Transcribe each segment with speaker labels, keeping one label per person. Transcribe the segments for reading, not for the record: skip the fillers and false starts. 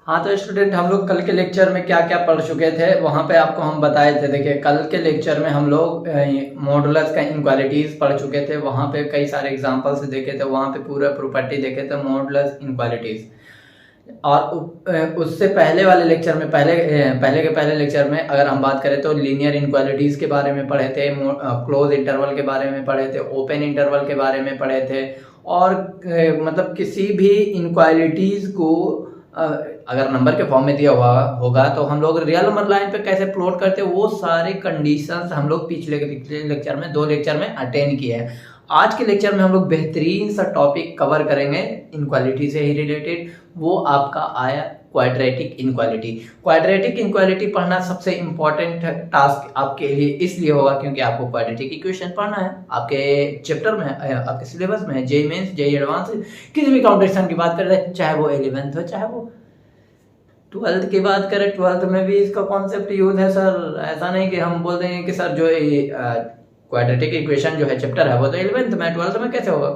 Speaker 1: हाँ तो स्टूडेंट, हम लोग कल के लेक्चर में क्या क्या पढ़ चुके थे वहाँ पे आपको हम बताए थे। देखिए, कल के लेक्चर में हम लोग मॉडुलस का इनक्वालिटीज पढ़ चुके थे। वहाँ पे कई सारे एग्जांपल्स देखे थे, वहाँ पे पूरा प्रॉपर्टी देखे थे मॉडुलस इनक्वालिटीज। और उससे पहले वाले लेक्चर में पहले लेक्चर में अगर हम बात करें तो लीनियर इनक्वालिटीज के बारे में पढ़े थे, क्लोज इंटरवल के बारे में पढ़े थे, ओपन इंटरवल के बारे में पढ़े थे। और मतलब किसी भी इनक्वालिटीज को अगर नंबर के फॉर्म में दिया हुआ होगा तो हम लोग रियल नंबर लाइन पे कैसे प्लॉट करते हैं, वो सारे कंडीशंस हम लोग पिछले लेक्चर में 2 लेक्चर में अटेंड किए हैं। आज के लेक्चर में हम लोग बेहतरीन सा टॉपिक कवर करेंगे इनक्वालिटी से ही रिलेटेड। वो आपका आया क्वाड्रेटिक इनक्वालिटी। क्वाड्रेटिक इनक्वालिटी पढ़ना सबसे इम्पोर्टेंट टास्क आपके लिए इसलिए होगा क्योंकि आपको क्वाड्रेटिक इक्वेशन पढ़ना है, आपके चैप्टर में है, आपके सिलेबस में है। जेईई मेंस, जेईई एडवांस, किसी भी कॉम्पिटिशन की बात करें, चाहे वो 11th हो चाहे वो 12th की बात करें, 12th में भी इसका कॉन्सेप्ट यूज है सर। ऐसा नहीं कि हम बोल देंगे कि सर जो क्वाड्रेटिक इक्वेशन जो है चैप्टर है वो तो 11th में, 12th में कैसे होगा?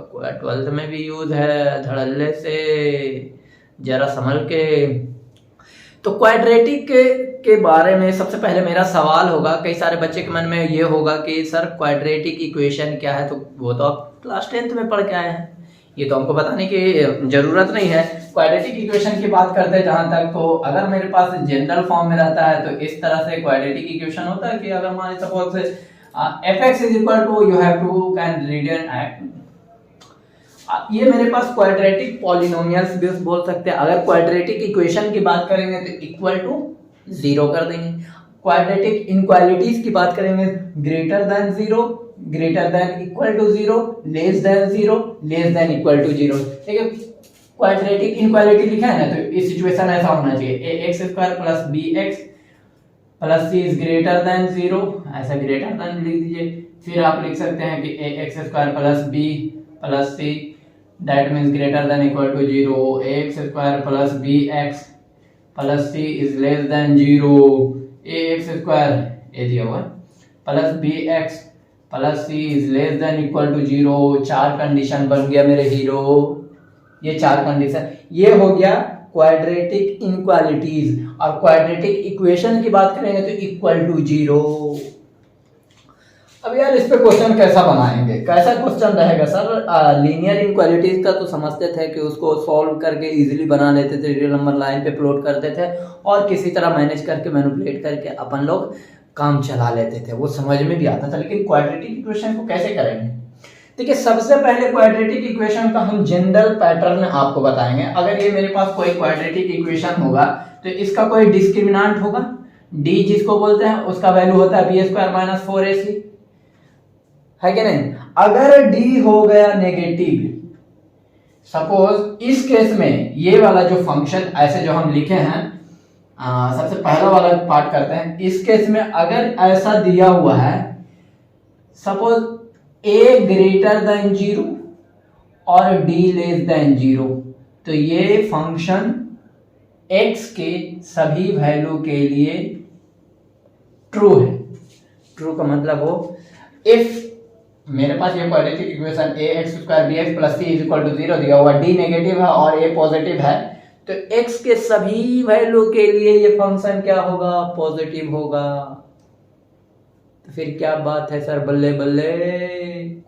Speaker 1: 12th में भी यूज है, धड़ल्ले से जरा संभल के। तो क्वाड्रेटिक के बारे में सबसे पहले मेरा सवाल होगा, कई सारे बच्चे के मन में ये होगा कि सर क्वाड्रेटिक इक्वेशन क्या है? तो वो तो आप क्लास 10th में पढ़ के आए हैं, ये तो हमको बताने की जरूरत नहीं है। क्वाड्रेटिक इक्वेशन की बात करते हैं जहां तक, तो अगर मेरे पास जनरल फॉर्म में रहता है तो इस तरह से क्वाड्रेटिक इक्वेशन होता है कि अगर मान सपोज से fx is equal to, you have to can read and ये मेरे पास क्वाड्रेटिक पॉलिनोमियल्स भी बोल सकते हैं। अगर क्वाड्रेटिक इक्वेशन की बात करेंगे तो इक्वल टू 0 कर देंगे। क्वाड्रेटिक इनक्वालिटीज की बात करेंगे greater than 0, greater than equal to 0, less than 0, less than equal to 0। ठीक है, क्वाड्रेटिक इनक्वालिटी लिखा है ना, तो इस सिचुएशन ऐसा होना चाहिए ax square plus bx plus C is greater than 0, ऐसा ग्रेटर देन लिख दीजिए। फिर आप लिख सकते हैं कि ax square plus b plus c that means greater than equal to 0, ax square plus bx plus c is less than 0, ax square ये दिया हुआ plus bx plus c is less than equal to 0। 4 condition बन गया मेरे hero, ये 4 condition. ये हो गया क्वाड्रेटिक इनक्वालिटीज। और क्वाड्रेटिक इक्वेशन की बात करेंगे तो इक्वल टू 0। अब यार इस पे क्वेश्चन कैसा बनाएंगे, कैसा क्वेश्चन रहेगा सर? लीनियर इनक्वालिटीज का तो समझते थे कि उसको सॉल्व करके इजीली बना लेते थे, रियल नंबर लाइन पे प्लॉट करते थे और किसी तरह मैनेज करके मैनिपुलेट करके अपन लोग काम चला लेते थे, वो समझ में भी आता था। लेकिन क्वाड्रेटिक इक्वेशन को कैसे करेंगे? देखिए, सबसे पहले क्वाड्रेटिक इक्वेशन का हम जनरल पैटर्न आपको बताएंगे। अगर ये मेरे पास कोई क्वाड्रेटिक इक्वेशन होगा तो इसका कोई डिस्क्रिमिनेंट होगा, d जिसको बोलते हैं उसका वैल्यू होता है b स्क्वायर माइनस 4ac, है कि नहीं? अगर d हो गया नेगेटिव, सपोज इस केस में ये वाला जो फंक्शन ऐसे जो हम लिखे हैं, सबसे पहला वाला पार्ट करते हैं। इस केस में अगर ऐसा दिया हुआ है, सपोज a ग्रेटर देन 0 और d लेस देन 0, तो ये फंक्शन x के सभी वैल्यू के लिए ट्रू है। ट्रू का मतलब हो, इफ मेरे पास ये quadratic equation ax square bx plus c is equal to 0 दिया हुआ, d नेगेटिव है और a पॉजिटिव है, तो x के सभी वैल्यू के लिए ये फंक्शन क्या होगा? पॉजिटिव होगा। तो फिर क्या बात है सर, बल्ले बल्ले,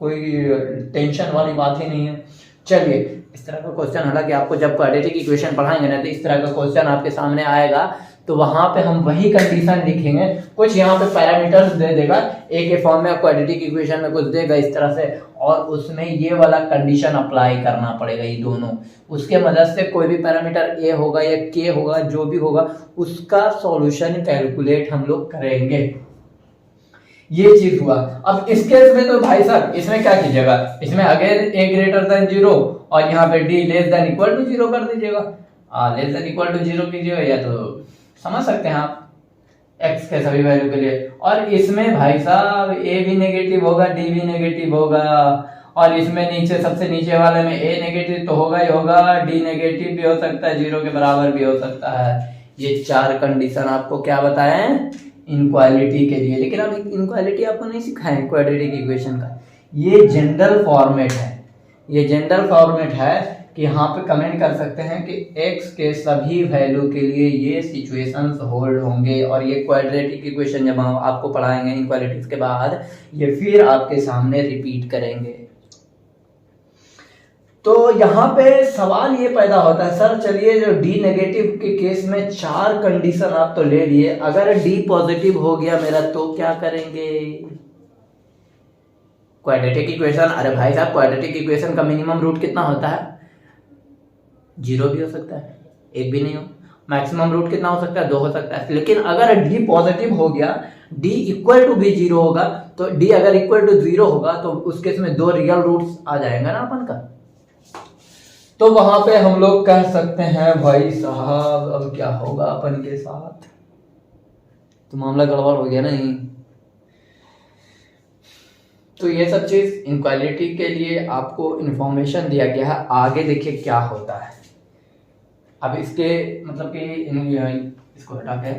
Speaker 1: कोई टेंशन वाली बात ही नहीं है। चलिए, इस तरह का क्वेश्चन, हालांकि आपको जब क्वाड्रेटिक इक्वेशन पढ़ाएंगे ना तो इस तरह का क्वेश्चन आपके सामने आएगा, तो वहां पे हम वही कंडीशन लिखेंगे। कुछ यहाँ पे पैरामीटर्स दे देगा, ए के फॉर्म में क्वाड्रेटिक इक्वेशन में कुछ देगा इस तरह से, और उसमें ये वाला कंडीशन अप्लाई करना पड़ेगा, ये दोनों। उसके मदद से कोई भी पैरामीटर ए होगा या के होगा, जो भी होगा, उसका सॉल्यूशन कैलकुलेट हम लोग करेंगे। ये चीज हुआ। अब इस केस में तो भाई साहब इसमें क्या कीजिएगा, इसमें अगेन a ग्रेटर देन 0 और यहाँ पे d less than equal to 0 कर दीजिएगा। लेस देन इक्वल टू 0 कीजिएगा, या तो समझ सकते हैं आप x के सभी वैल्यू के लिए। और इसमें भाई साहब a भी नेगेटिव होगा, d भी नेगेटिव होगा, और इसमें नीचे सबसे नीचे वाले में a नेगेटिव तो होगा ही होगा, d नेगेटिव भी हो सकता है, 0 के बराबर भी हो सकता है। ये 4 कंडीशन आपको क्या बताएं इनक्वालिटी के लिए। लेकिन अब इनक्वालिटी आपको नहीं सिखाए क्वाड्रेटिक इक्वेशन का, ये जनरल फॉर्मेट है। ये जनरल फॉर्मेट है कि यहाँ पे कमेंट कर सकते हैं कि x के सभी वैल्यू के लिए ये सिचुएशंस होल्ड होंगे, और ये क्वाड्रेटिक इक्वेशन जब हम आपको पढ़ाएंगे इनक्वालिटीज के बाद ये फिर आपके सामने रिपीट करेंगे। तो यहाँ पे सवाल ये पैदा होता है, सर चलिए जो डी नेगेटिव के केस में 4 कंडीशन आप तो ले लिए, अगर डी पॉजिटिव हो गया मेरा तो क्या करेंगे? क्वाड्रेटिक इक्वेशन, अरे भाई साहब क्वाड्रेटिक इक्वेशन का मिनिमम रूट कितना होता है? 0 भी हो सकता है, 1 भी नहीं हो। मैक्सिमम रूट कितना हो सकता है? 2 हो सकता है। लेकिन अगर डी पॉजिटिव हो गया, डी इक्वल टू भी 0 होगा, तो डी अगर इक्वल टू 0 होगा तो उस केस में 2 रियल रूट्स आ जाएंगे ना अपन का। तो वहां पे हम लोग कह सकते हैं भाई साहब अब क्या होगा अपन के साथ, तो मामला गड़बड़ हो गया नहीं। तो ये सब चीज इनक्वालिटी के लिए आपको इंफॉर्मेशन दिया गया है। आगे देखिए क्या होता है। अब इसके मतलब कि इसको हटा के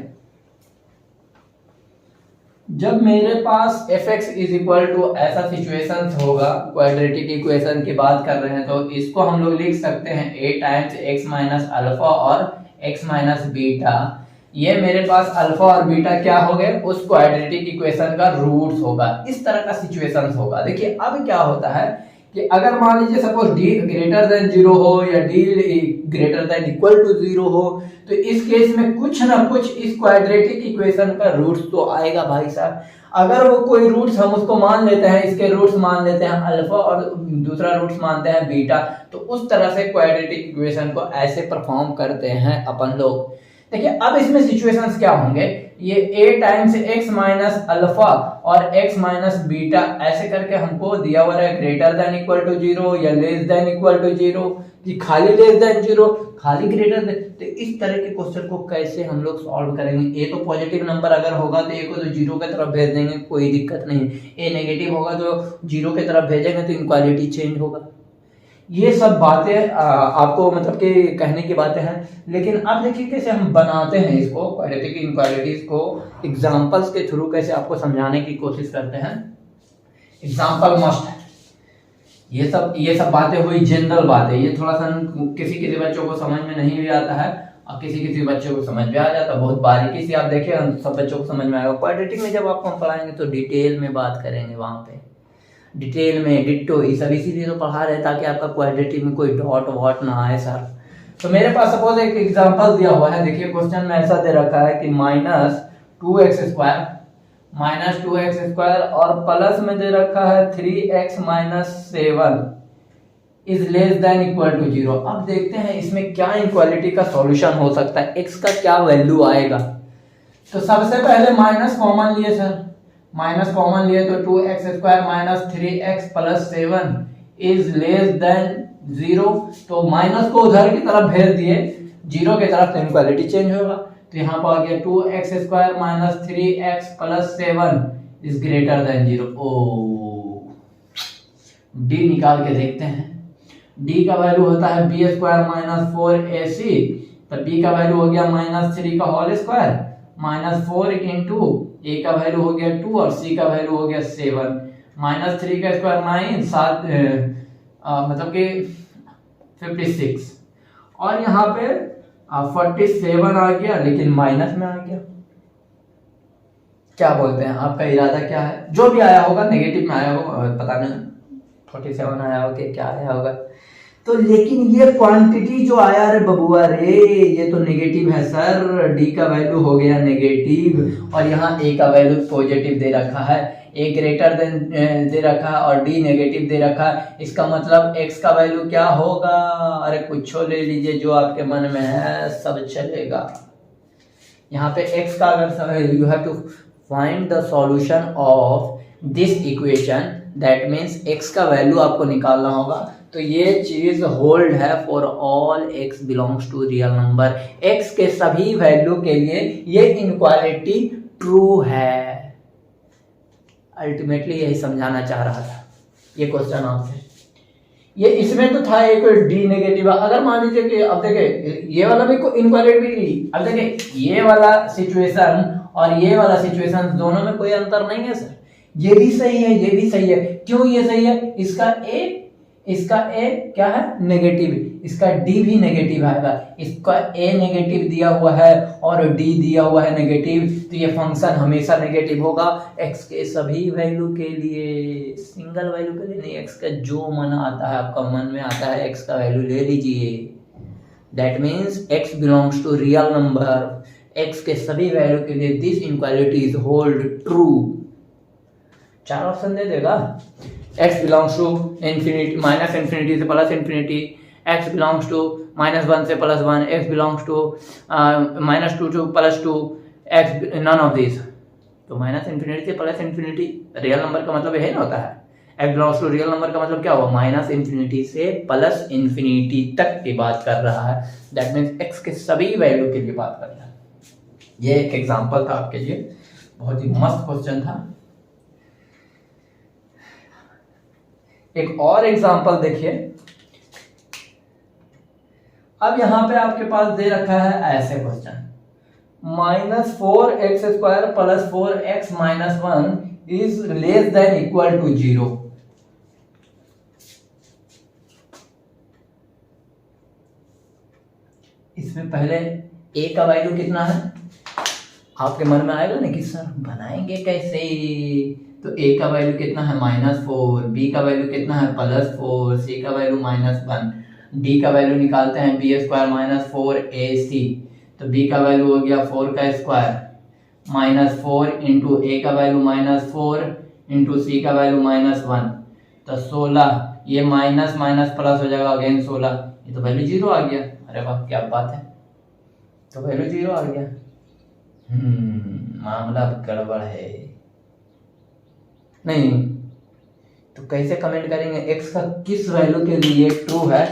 Speaker 1: जब मेरे पास fx इज इक्वल टू ऐसा सिचुएशन होगा, क्वाड्रेटिक इक्वेशन की बात कर रहे हैं, तो इसको हम लोग लिख सकते हैं a times x minus alpha और x माइनस बीटा। ये मेरे पास अल्फा और बीटा क्या हो गए? उस क्वाड्रेटिक इक्वेशन का रूट्स होगा। इस तरह का सिचुएशन होगा। देखिए अब क्या होता है कि अगर मान लीजिए सपोज d ग्रेटर देन 0 हो या d greater than equal to 0 हो, तो इस केस में कुछ ना कुछ इस क्वाड्रेटिक इक्वेशन का रूट्स तो आएगा भाई साहब। अगर वो कोई रूट्स हम उसको मान लेते हैं, इसके रूट्स मान लेते हैं अल्फा और दूसरा रूट्स मानते हैं बीटा, तो उस तरह से क्वाड्रेटिक इक्वेशन को ऐसे परफॉर्म करते हैं अपन लोग। देखिए अब इसमें सिचुएशंस क्या होंगे, ये a times x minus alpha और x माइनस बीटा ऐसे करके हमको दिया हुआ है ग्रेटर देन इक्वल टू 0 या लेस देन इक्वल टू 0, कि खाली लेस देन 0 खाली ग्रेटर देन। तो इस तरह के क्वेश्चन को कैसे हम लोग सॉल्व करेंगे? a तो पॉजिटिव नंबर अगर होगा तो a को तो 0 की तरफ भेज देंगे, कोई दिक्कत नहीं। a नेगेटिव होगा तो 0 की तरफ भेजेंगे तो इनक्वालिटी चेंज होगा। ये सब बातें आपको मतलब कि कहने की बातें हैं। लेकिन अब देखिए कैसे हम बनाते हैं इसको, क्वाड्रेटिक इनक्वालिटीज को एग्जांपल्स के थ्रू कैसे आपको समझाने की कोशिश करते हैं। एग्जांपल मस्ट है। ये सब बातें हुई जनरल बातें, ये थोड़ा सा किसी बच्चों को समझ में नहीं भी आता है और किसी बच्चों को समझ में आ जाता है। बहुत बारीकी से आप देखिए सब बच्चों को समझ में आएगा। क्वाड्रेटिक में जब आपको हम पढ़ाएंगे तो डिटेल में बात करेंगे, वहां पे डिटेल में डिट्टो ये सब इसीलिए तो पढ़ा रहे ताकि आपका क्वाड्रेटिक में कोई डॉट वॉट ना आए सर। तो मेरे पास सपोज एक एग्जांपल दिया हुआ है। देखिए क्वेश्चन में ऐसा दे रखा है कि माइनस 2x स्क्वायर और प्लस में दे रखा है 3x minus 7 is less than equal to 0। अब देखते हैं इसमें क्या इनक्वालिटी का सॉल्यूशन हो सकता है, x का क्या वैल्यू आएगा। तो सबसे पहले माइनस कॉमन लिए सर, माइनस कॉमन लिए तो 2x square minus 3x plus 7 is less than 0। तो माइनस को उधर की तरफ भेज दिए 0 की तरफ, तो इनक्वालिटी चेंज होगा। तो यहाँ पर आ गया 2x square minus 3x plus 7 is greater than 0। ओ डी निकाल के देखते हैं। डी का वैल्यू होता है b स्क्वायर माइनस 4ac, तो b का वैल्यू हो गया माइनस 3 का whole square minus 4 into a का वैल्यू हो गया 2 और c का वैल्यू हो गया 7। माइनस 3 का स्क्वायर 9 7 मतलब कि 56 और यहाँ पे 47 आ गया, लेकिन माइनस में आ गया। क्या बोलते हैं, आपका इरादा क्या है? जो भी आया होगा नेगेटिव में आया होगा, पता नहीं 47 आया होगा क्या आया होगा। तो लेकिन ये क्वांटिटी जो आया रे बबुआ रे, ये तो नेगेटिव है सर। डी का वैल्यू हो गया नेगेटिव और यहाँ ए का वैल्यू पॉजिटिव दे रखा है, ए ग्रेटर देन दे रखा है और डी नेगेटिव दे रखा है। इसका मतलब एक्स का वैल्यू क्या होगा? अरे कुछ ले लीजिए जो आपके मन में है, सब चलेगा। यहाँ पे एक्स का अगर you have to find the solution of this equation, that means x का वैल्यू आपको निकालना होगा। तो ये चीज होल्ड है for all x belongs to real number. x के सभी वैल्यू के लिए ये इनक्वालिटी ट्रू है। अल्टीमेटली यही समझाना चाह रहा था ये क्वेश्चन आपसे। ये इसमें तो था एक डी नेगेटिव। अगर मान लीजिए कि अब देखिए ये वाला भी इनक्वालिटी, अब देखिए ये वाला सिचुएशन और ये वाला सिचुएशन दोनों में कोई अंतर नहीं है सर। ये भी सही है, ये भी सही है। क्यों ये सही है? इसका a इसका a क्या है नेगेटिव, इसका d भी नेगेटिव आएगा, इसका a नेगेटिव दिया हुआ है और d दिया हुआ है नेगेटिव, तो ये फंक्शन हमेशा नेगेटिव होगा x के सभी वैल्यू के लिए, सिंगल वैल्यू के लिए नहीं, x का जो मन आता है, आपका मन में आता है x का वैल्यू ले लीजिए। That means x belongs to real number, x के सभी वैल्यू के लिए this inequality is hold true. 4 option दे देगा, x belongs to infinity, minus infinity से plus infinity, x belongs to -1 से +1, x belongs to -2 to +2, x none of this. तो minus infinity से प्लस इंफिनिटी रियल नंबर का मतलब यही ना होता है, x belongs to real number का मतलब क्या हुआ, माइनस इंफिनिटी से प्लस इंफिनिटी तक की बात कर रहा है। दैट मीन्स x के सभी वैल्यू के लिए बात कर रहा है। ये एक एग्जांपल था आपके लिए, बहुत ही मस्त क्वेश्चन था। एक और एग्जांपल देखिए, अब यहां पे आपके पास दे रखा है ऐसे question, -4x² + 4x - 1 is less than equal to 0। इसमें पहले a का वैल्यू कितना है, आपके मन में आएगा ना कि सर बनाएंगे कैसे, तो a का वैल्यू कितना है -4, b का वैल्यू कितना है +4, c का वैल्यू -1, d का वैल्यू निकालते हैं b² - 4ac, तो b का वैल्यू हो गया 4 का स्क्वायर -4 इंटू a का वैल्यू -4 इंटू c का वैल्यू -1, तो 16, ये माइनस माइनस प्लस हो जाएगा अगेन 16, ये तो वैल्यू 0 आ गया। अरे वाह क्या बात है, तो वैल्यू 0 आ गया। मामला गड़बड़ है नहीं, तो कैसे कमेंट करेंगे, x का किस वैल्यू के लिए ट्रू है,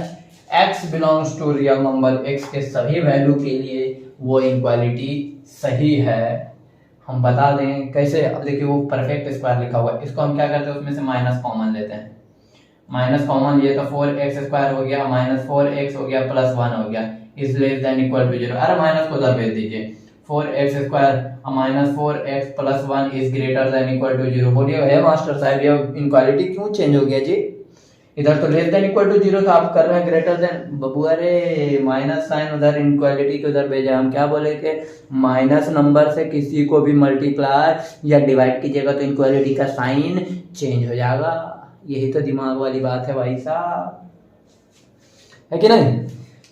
Speaker 1: x belongs to real number, x के सभी वैल्यू के लिए वो इनक्वालिटी सही है। हम बता दें कैसे, अब देखिए वो परफेक्ट स्क्वायर लिखा हुआ है, इसको हम क्या करते हैं उसमें से माइनस कॉमन लेते हैं, माइनस कॉमन लिए तो 4x² हो गया, -4x हो गया +1 हो गया, is less than equal to 0। अरे माइनस को उधर भेज दीजिए, 4x² -4x + 1 is greater than equal to 0। बोलिए हे मास्टर साहब ये इनक्वालिटी क्यों चेंज हो गया जी, इधर तो लेस देन इक्वल टू 0 था, आप कर रहे हैं ग्रेटर देन। बबू अरे माइनस साइन उधर इनक्वालिटी के उधर भेजा, हम क्या बोले कि माइनस नंबर से किसी को भी मल्टीप्लाई या डिवाइड कीजिएगा तो इनक्वालिटी का साइन चेंज हो जाएगा। यही तो दिमाग वाली बात है भाई साहब, है कि नहीं।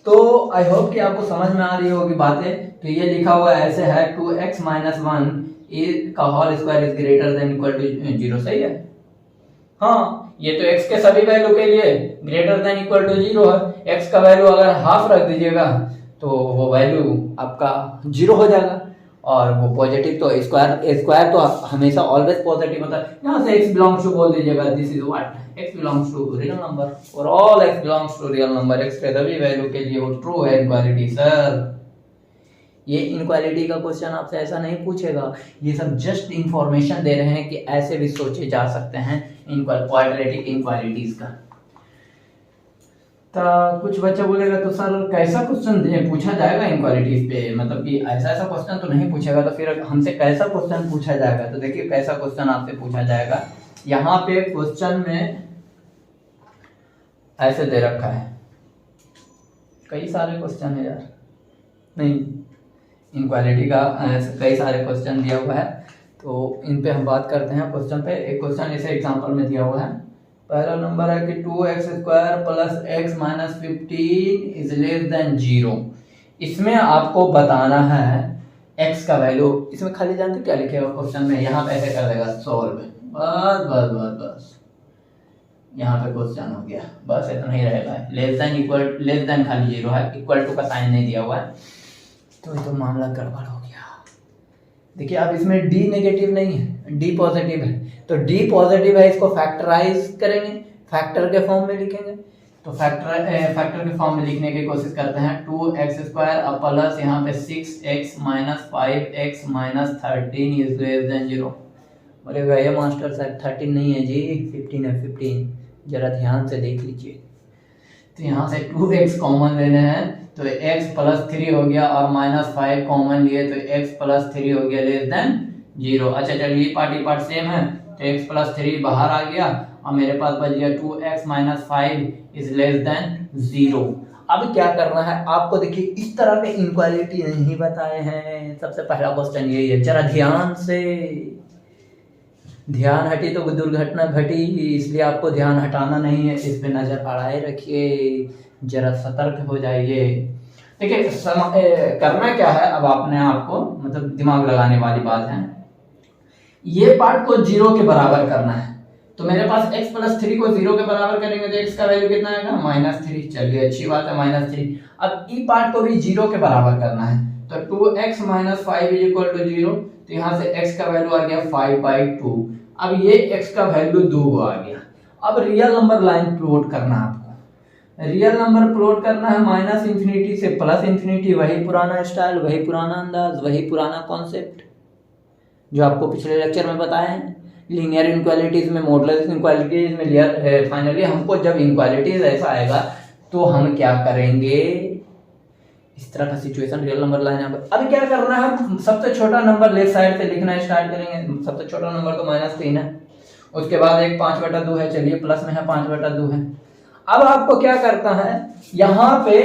Speaker 1: तो आई होप कि आपको समझ में आ रही होगी बातें। तो ये लिखा हुआ ऐसे है 2x - 1 का whole square is greater than equal to 0, सही है। हाँ ये तो x के सभी वैल्यू के लिए ग्रेटर देन इक्वल टू 0 है, x का वैल्यू अगर हाफ रख दीजिएगा तो वो वैल्यू आपका 0 हो जाएगा, और वो पॉजिटिव तो स्क्वायर तो हमेशा ऑलवेज पॉजिटिव होता है। यहाँ से x बिलोंग्स टू बोल दीजिएगा, this is what x belongs to real number, और all x belongs to real number, x के सभी वैल्यू के लिए वो ट्रू है इनक्वालिटी। सर ये इनक्वालिटी का क्वेश्चन आपसे ऐसा नहीं पूछेगा, ये सब जस्ट इंफॉर्मेशन दे रहे हैं कि ऐसे भी सोचे जा सकते हैं क्वाड्रेटिक इनक्वालिटीज का। तो कुछ बच्चा बोलेगा तो सर कैसा क्वेश्चन पूछा जाएगा इनक्वालिटीज पे, मतलब कि ऐसा ऐसा क्वेश्चन तो नहीं पूछेगा, तो फिर हमसे कैसा क्वेश्चन पूछा जाएगा। तो देखिए कैसा क्वेश्चन आपसे पूछा जाएगा, यहाँ पे क्वेश्चन में ऐसे दे रखा है, कई सारे क्वेश्चन है यार, नहीं इनक्वालिटी का कई सारे क्वेश्चन दिया हुआ है, तो इन पे हम बात करते हैं क्वेश्चन पे। एक क्वेश्चन इसे एग्जांपल में दिया हुआ है, पहला नंबर है कि 2x² + x - 15 is less than 0। इसमें आपको बताना है x का वैल्यू, इसमें खाली जानते क्या लिखेगा क्वेश्चन में, यहाँ पे ऐसे कर देगा सॉल्व, बस बस बस बस यहाँ पे क्वेश्चन हो गया, बस इतना ही रहेगा। लेस देन खाली 0 है, इक्वल टू का साइन नहीं दिया हुआ है, तो ये तो मामला गड़बड़ हो गया। देखिए अब इसमें d नेगेटिव नहीं है, d पॉजिटिव है, तो d पॉजिटिव है, इसको फैक्टराइज करेंगे, फैक्टर के फॉर्म में लिखेंगे। तो फैक्टर के फॉर्म में लिखने की कोशिश करते हैं, 2x² अब प्लस यहाँ पे 6x - 5x - 13 is less than 0। बोले भैया मास्टर साहब 13 नहीं है जी, 15 है, 15 जरा ध्यान से देख लीजिए। तो यहाँ से 2x कॉमन लेने हैं, तो x + 3 हो गया, और -5 कॉमन लिए तो x + 3 हो गया लेस देन 0। अच्छा चलिए पार्ट सेम है, तो x + 3 बाहर आ गया, और मेरे पास बच गया 2x minus 5 is less than 0। अब क्या करना है आपको, देखिए इस तरह के इनक्वालिटी नहीं बताए हैं। सबसे पहला क्वेश्चन यही है, जरा ध्यान से, ध्यान हटी तो दुर्घटना घटी, इसलिए आपको ध्यान हटाना नहीं है, इस पे नजर बढ़ाए रखिए, जरा सतर्क हो जाइए। देखिए करना क्या है, अब आपने आपको मतलब दिमाग लगाने वाली बात है, ये पार्ट को 0 के बराबर करना है। तो मेरे पास x प्लस 3 को 0 के बराबर करेंगे तो x का वैल्यू कितना आएगा, -3। चलिए अच्छी बात है, -3। अब ई पार्ट को भी 0 के बराबर करना है, तो 2x minus 5 is equal to 0। तो यहाँ से x का वैल्यू आ गया 5/2। अब ये x का वैल्यू 2 आ गया। अब रियल नंबर लाइन प्लॉट करना है आपको, रियल नंबर प्लॉट करना है -∞ से +∞। वही पुराना स्टाइल, वही पुराना अंदाज, वही पुराना कॉन्सेप्ट जो आपको पिछले लेक्चर में बताया है। लीनियर इनक्वालिटीज में, मॉडुलस इनक्वालिटीज में, फाइनली हमको जब इनक्वालिटीज ऐसा आएगा तो हम क्या करेंगे, इस तरह का सिचुएशन रियल नंबर लाइन है। अब क्या करना है, सबसे छोटा नंबर लेफ्ट साइड से लिखना स्टार्ट करेंगे। सबसे छोटा नंबर तो -3 है, उसके बाद एक 5/2 है, चलिए प्लस में है 5/2 है। अब आपको क्या करता है, यहाँ पे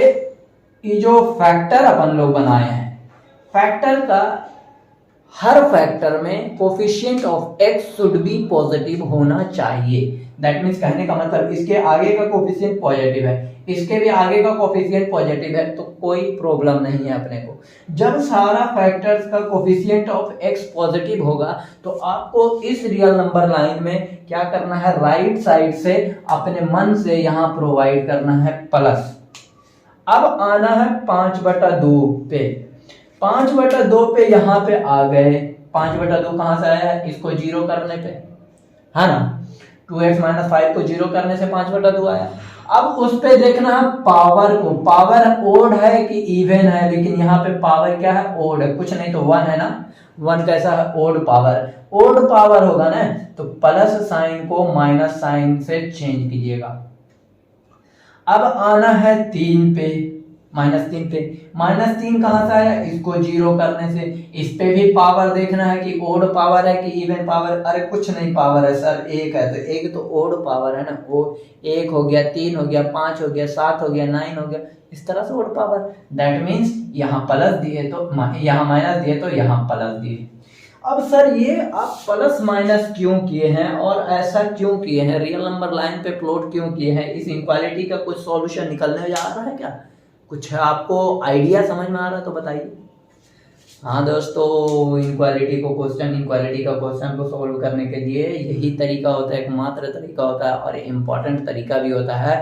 Speaker 1: ये जो फैक्टर अपन लोग बनाए हैं, फैक्टर का हर फैक्टर में coefficient of x should be positive होना चाहिए। दैट मीन्स कहने का मतलब इसके आगे का कोफिशिएंट पॉजिटिव है, इसके भी आगे का कोफिशिएंट पॉजिटिव है, तो कोई प्रॉब्लम नहीं है अपने को। जब सारा फैक्टर्स का कोफिशिएंट ऑफ x पॉजिटिव होगा तो आपको इस रियल नंबर लाइन में क्या करना है, राइट साइड से अपने मन से यहाँ प्रोवाइड करना है प्लस। अब आना है 5/2 पे, 5/2 पे यहाँ पे आ गए। 5/2 कहां से आया, इसको 0 करने पे, है ना। 2x माइनस 5 को 0 करने से 5/2 आया। अब उस पे देखना है पावर को, पावर ओड है कि इवन है, लेकिन यहाँ पे पावर क्या है, ओड है, कुछ नहीं तो 1 है ना। 1 कैसा है, ओड पावर, ओड पावर होगा ना, तो प्लस साइन को माइनस साइन से चेंज कीजिएगा। अब आना है 3 पे, -3 पे। -3 कहां से आया, इसको 0 करने से। इस पे भी पावर देखना है कि ओड पावर है कि इवन पावर, अरे कुछ नहीं पावर है सर, 1 है, तो 1 तो ओड पावर है ना, ओड 1 हो गया, 3 हो गया, 5 हो गया, 7 हो गया, 9 हो गया, इस तरह से ओड पावर। दैट मीन्स यहाँ प्लस दिए तो यहाँ माइनस दिए तो यहाँ प्लस दिए। अब सर ये आप प्लस माइनस क्यों किए हैं और ऐसा क्यों किए हैं, रियल नंबर लाइन पे प्लॉट क्यों किए हैं, इस इनक्वालिटी का कुछ सॉल्यूशन निकलने जा रहा है क्या, कुछ आपको आइडिया समझ में आ रहा है तो बताइए। हाँ दोस्तों, इनक्वालिटी का क्वेश्चन को सॉल्व करने के लिए यही तरीका होता है, एकमात्र तरीका होता है और इम्पोर्टेंट तरीका भी होता है,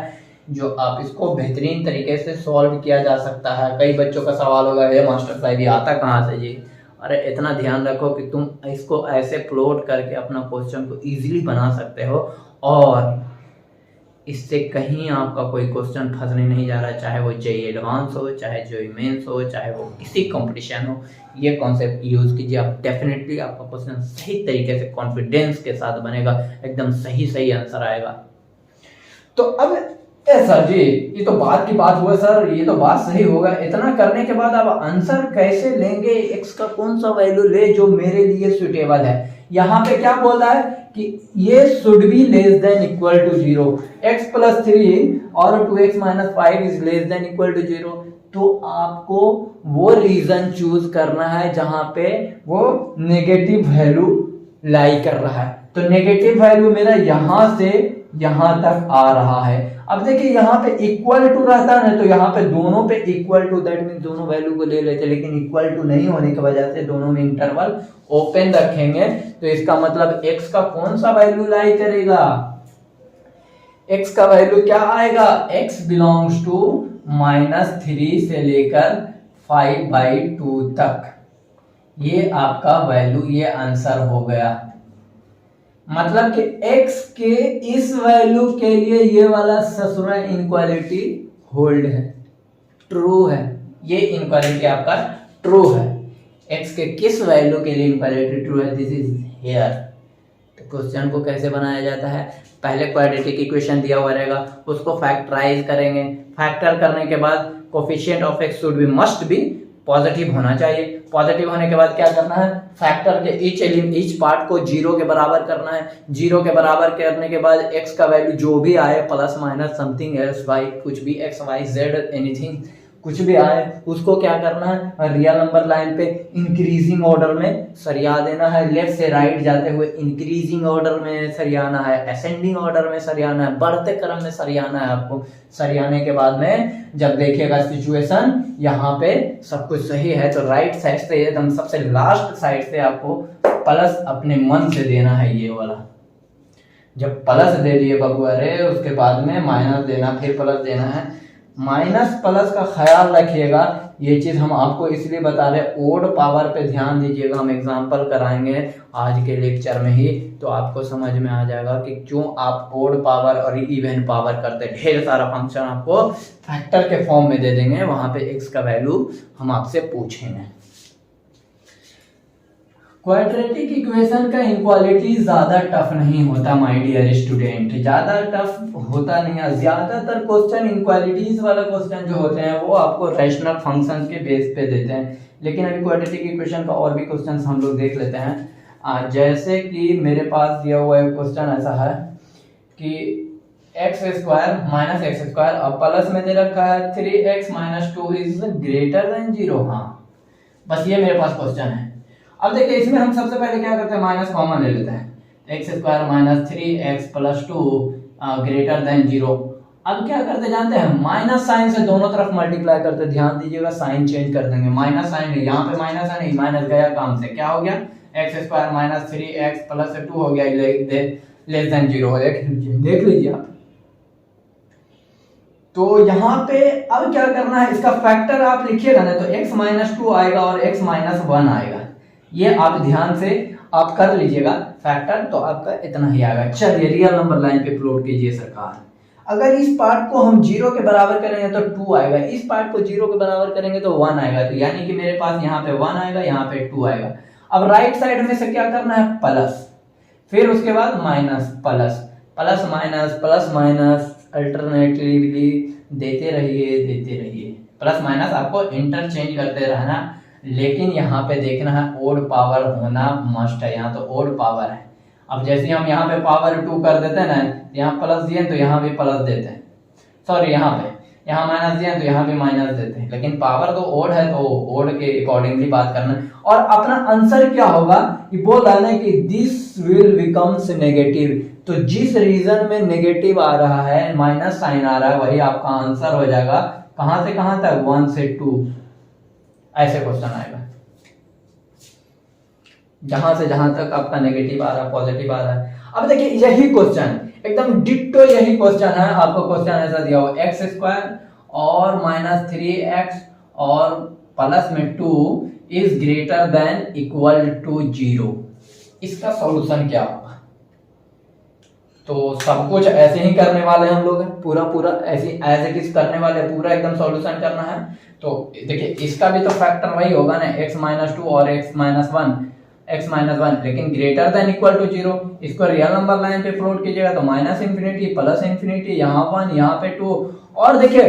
Speaker 1: जो आप इसको बेहतरीन तरीके से सॉल्व किया जा सकता है। कई बच्चों का सवाल होगा, ये मास्टर साहब ये आता कहाँ से जी। अरे इतना ध्यान रखो कि तुम इसको ऐसे प्लॉट करके अपना क्वेश्चन को इजीली बना सकते हो और इससे कहीं आपका कोई क्वेश्चन फंसने नहीं जा रहा, चाहे वो जेईई एडवांस हो, चाहे जेईई मेंस हो, चाहे वो किसी कंपटीशन हो। ये कॉन्सेप्ट यूज कीजिए, आप डेफिनेटली आपका क्वेश्चन सही तरीके से कॉन्फिडेंस के साथ बनेगा, एकदम सही आंसर आएगा। तो अब सर जी ये तो बात की बात हुआ सर, ये तो बात सही होगा, इतना करने के बाद अब आंसर कैसे लेंगे, एक्स का कौन सा वैल्यू ले जो मेरे लिए सुटेबल है। यहाँ पे क्या बोल रहा है कि ये should be less than equal to 0, x plus 3 और 2x minus 5 is less than equal to 0। तो आपको वो रीजन चूज करना है जहां पे वो नेगेटिव वैल्यू लाई कर रहा है। तो नेगेटिव वैल्यू मेरा यहां से यहां तक आ रहा है। अब देखिए यहाँ पे इक्वल टू रहता है ना, तो यहाँ पे दोनों पे इक्वल टू, दैट मीन दोनों वैल्यू को ले लेते, लेकिन इक्वल टू नहीं होने की वजह से दोनों में इंटरवल ओपन रखेंगे। तो इसका मतलब x का कौन सा वैल्यू लाई करेगा, x का वैल्यू क्या आएगा, x बिलोंग्स टू -3 से लेकर 5/2 तक। ये आपका वैल्यू, ये आंसर हो गया। मतलब कि x के इस वैल्यू के लिए ये वाला ससुरा इनक्वालिटी होल्ड है, ट्रू है, ये इनक्वालिटी आपका ट्रू है। x के किस वैल्यू के लिए इनक्वालिटी ट्रू है, दिस इज हियर। तो क्वेश्चन को कैसे बनाया जाता है, पहले क्वाड्रेटिक इक्वेशन दिया हुआ रहेगा, उसको फैक्टराइज करेंगे, फैक्टर करने के बाद coefficient of x should be must be positive होना चाहिए। पॉजिटिव होने के बाद क्या करना है, फैक्टर के ईच पार्ट को 0 के बराबर करना है। 0 के बराबर करने के बाद x का वैल्यू जो भी आए plus minus something else why, कुछ भी x y z एनीथिंग कुछ भी आए उसको क्या करना है, रियल नंबर लाइन पे इंक्रीजिंग ऑर्डर में सरिया देना है। लेफ्ट से राइट जाते हुए इंक्रीजिंग ऑर्डर में सरियाना है, असेंडिंग ऑर्डर में सरियाना है, बढ़ते क्रम में सरियाना है आपको। सरियाने के बाद में जब देखिएगा सिचुएशन यहाँ पे सब कुछ सही है तो राइट साइड से एकदम सबसे लास्ट साइड से आपको प्लस अपने मन से देना है ये वाला। जब प्लस दे दिए बबुआ रे उसके बाद में माइनस देना, फिर प्लस देना है। माइनस प्लस का ख्याल रखिएगा, ये चीज हम आपको इसलिए बता रहे हैं, ओड पावर पे ध्यान दीजिएगा। हम एग्जांपल कराएंगे आज के लेक्चर में ही तो आपको समझ में आ जाएगा कि क्यों आप ओड पावर और इवन पावर करते हैं। ढेर सारा फंक्शन आपको फैक्टर के फॉर्म में दे देंगे, वहां पे एक्स का वैल्यू हम आपसे पूछेंगे। क्वाड्रेटिक इक्वेशन का इनक्वालिटी ज्यादा टफ नहीं होता माय डियर स्टूडेंट, ज्यादा टफ होता नहीं है। ज्यादातर क्वेश्चन इनक्वालिटीज वाला क्वेश्चन जो होते हैं वो आपको रैशनल फंक्शन के बेस पे देते हैं। लेकिन अभी क्वाड्रेटिक इक्वेशन का और भी क्वेश्चन हम लोग देख लेते हैं। जैसे कि मेरे पास दिया हुआ एक क्वेश्चन ऐसा है कि x square minus x square और प्लस में दे रखा है 3x minus 2 is greater than 0। हाँ बस ये मेरे पास क्वेश्चन है। अब देखिए इसमें हम सबसे पहले क्या करते हैं, माइनस कॉमन ले लेते हैं। X square minus 3x plus 2 greater than 0। अब क्या करते जानते हैं, माइनस साइन से दोनों तरफ मल्टीप्लाई करते। ध्यान दीजिएगा साइन चेंज कर देंगे, माइनस साइन है यहाँ पे माइनस है, नहीं माइनस गया काम से, क्या हो गया x square minus 3x plus 2 हो गया लेस देन 0। देख लीजिए आप। तो यहाँ पे अब क्या करना है, इसका फैक्टर आप लिखिएगा ना तो x माइनस 2 आएगा और x माइनस 1 आएगा। ये आप ध्यान से आप कर लीजिएगा फैक्टर, तो आपका इतना ही आएगा। चलिए रियल नंबर लाइन पे प्लॉट कीजिए सरकार। अगर इस पार्ट को हम 0 के बराबर करेंगे तो 2 आएगा, इस पार्ट को 0 के बराबर करेंगे तो 1 आएगा। तो यानी कि मेरे पास यहाँ पे 1 आएगा, यहाँ पे 2 आएगा। अब राइट साइड में से क्या करना है, प्लस, फिर उसके बाद minus, plus plus minus alternatively देते रहिए। प्लस माइनस आपको इंटरचेंज करते रहना, लेकिन यहाँ पे देखना है ओड पावर होना मस्ट है। यहाँ तो ओड पावर है। अब जैसे हम यहाँ पे पावर 2 कर देते हैं ना, यहाँ प्लस दिए तो यहाँ भी प्लस देते हैं, सॉरी यहाँ माइनस दिए तो यहाँ भी माइनस देते हैं। लेकिन पावर तो ओड है तो ओड के अकॉर्डिंगली बात करना। और अपना आंसर क्या होगा, ये बोल रहा है कि दिस विल बिकम्स नेगेटिव। तो जिस रीजन में नेगेटिव आ रहा है, माइनस साइन आ रहा है, वही आपका आंसर हो जाएगा। कहां से कहां तक, 1 से 2 ऐसे क्वेश्चन आएगा। जहां से जहां तक आपका नेगेटिव आ रहा है, पॉजिटिव आ रहा है। अब देखिए यही क्वेश्चन एकदम डिट्टो यही क्वेश्चन है। आपको क्वेश्चन ऐसा दिया हो एक्स स्क्वायर और माइनस 3x और प्लस में 2 is greater than equal to 0। इसका सॉल्यूशन क्या होगा? तो सब कुछ ऐसे ही करने वाले हम लोग पूरा ऐसे एज इट इज करने वाले, पूरा एकदम सॉल्यूशन करना है। तो देखिए इसका भी तो फैक्टर वही होगा ना, x माइनस 2 और x माइनस 1, लेकिन ग्रेटर देन इक्वल टू 0। इसको रियल नंबर लाइन पे प्लॉट कीजिएगा तो माइनस इंफिनिटी प्लस इंफिनिटी, यहाँ 1 यहाँ पे 2। और देखिए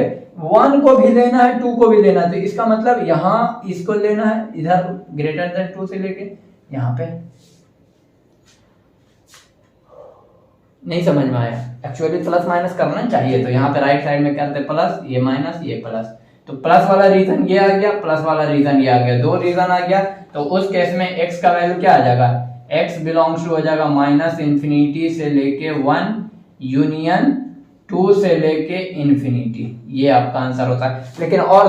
Speaker 1: 1 को भी लेना है 2 को भी लेना है, तो इसका मतलब यहाँ इसको लेना है इधर ग्रेटर देन 2 से लेके यहाँ पे। नहीं समझ में आया, एक्चुअली प्लस माइनस करना चाहिए। तो यहाँ पे राइट साइड में करते प्लस, ये माइनस ये प्लस, तो प्लस वाला रीजन ये आ गया, प्लस वाला रीजन ये आ गया, 2 रीजन आ गया। तो उस केस में x का वैल्यू क्या आ जाएगा, x बिलोंग्स टू हो जाएगा माइनस इंफिनिटी से लेके 1 यूनियन 2 से लेके इंफिनिटी। ये आपका आंसर होता है। लेकिन और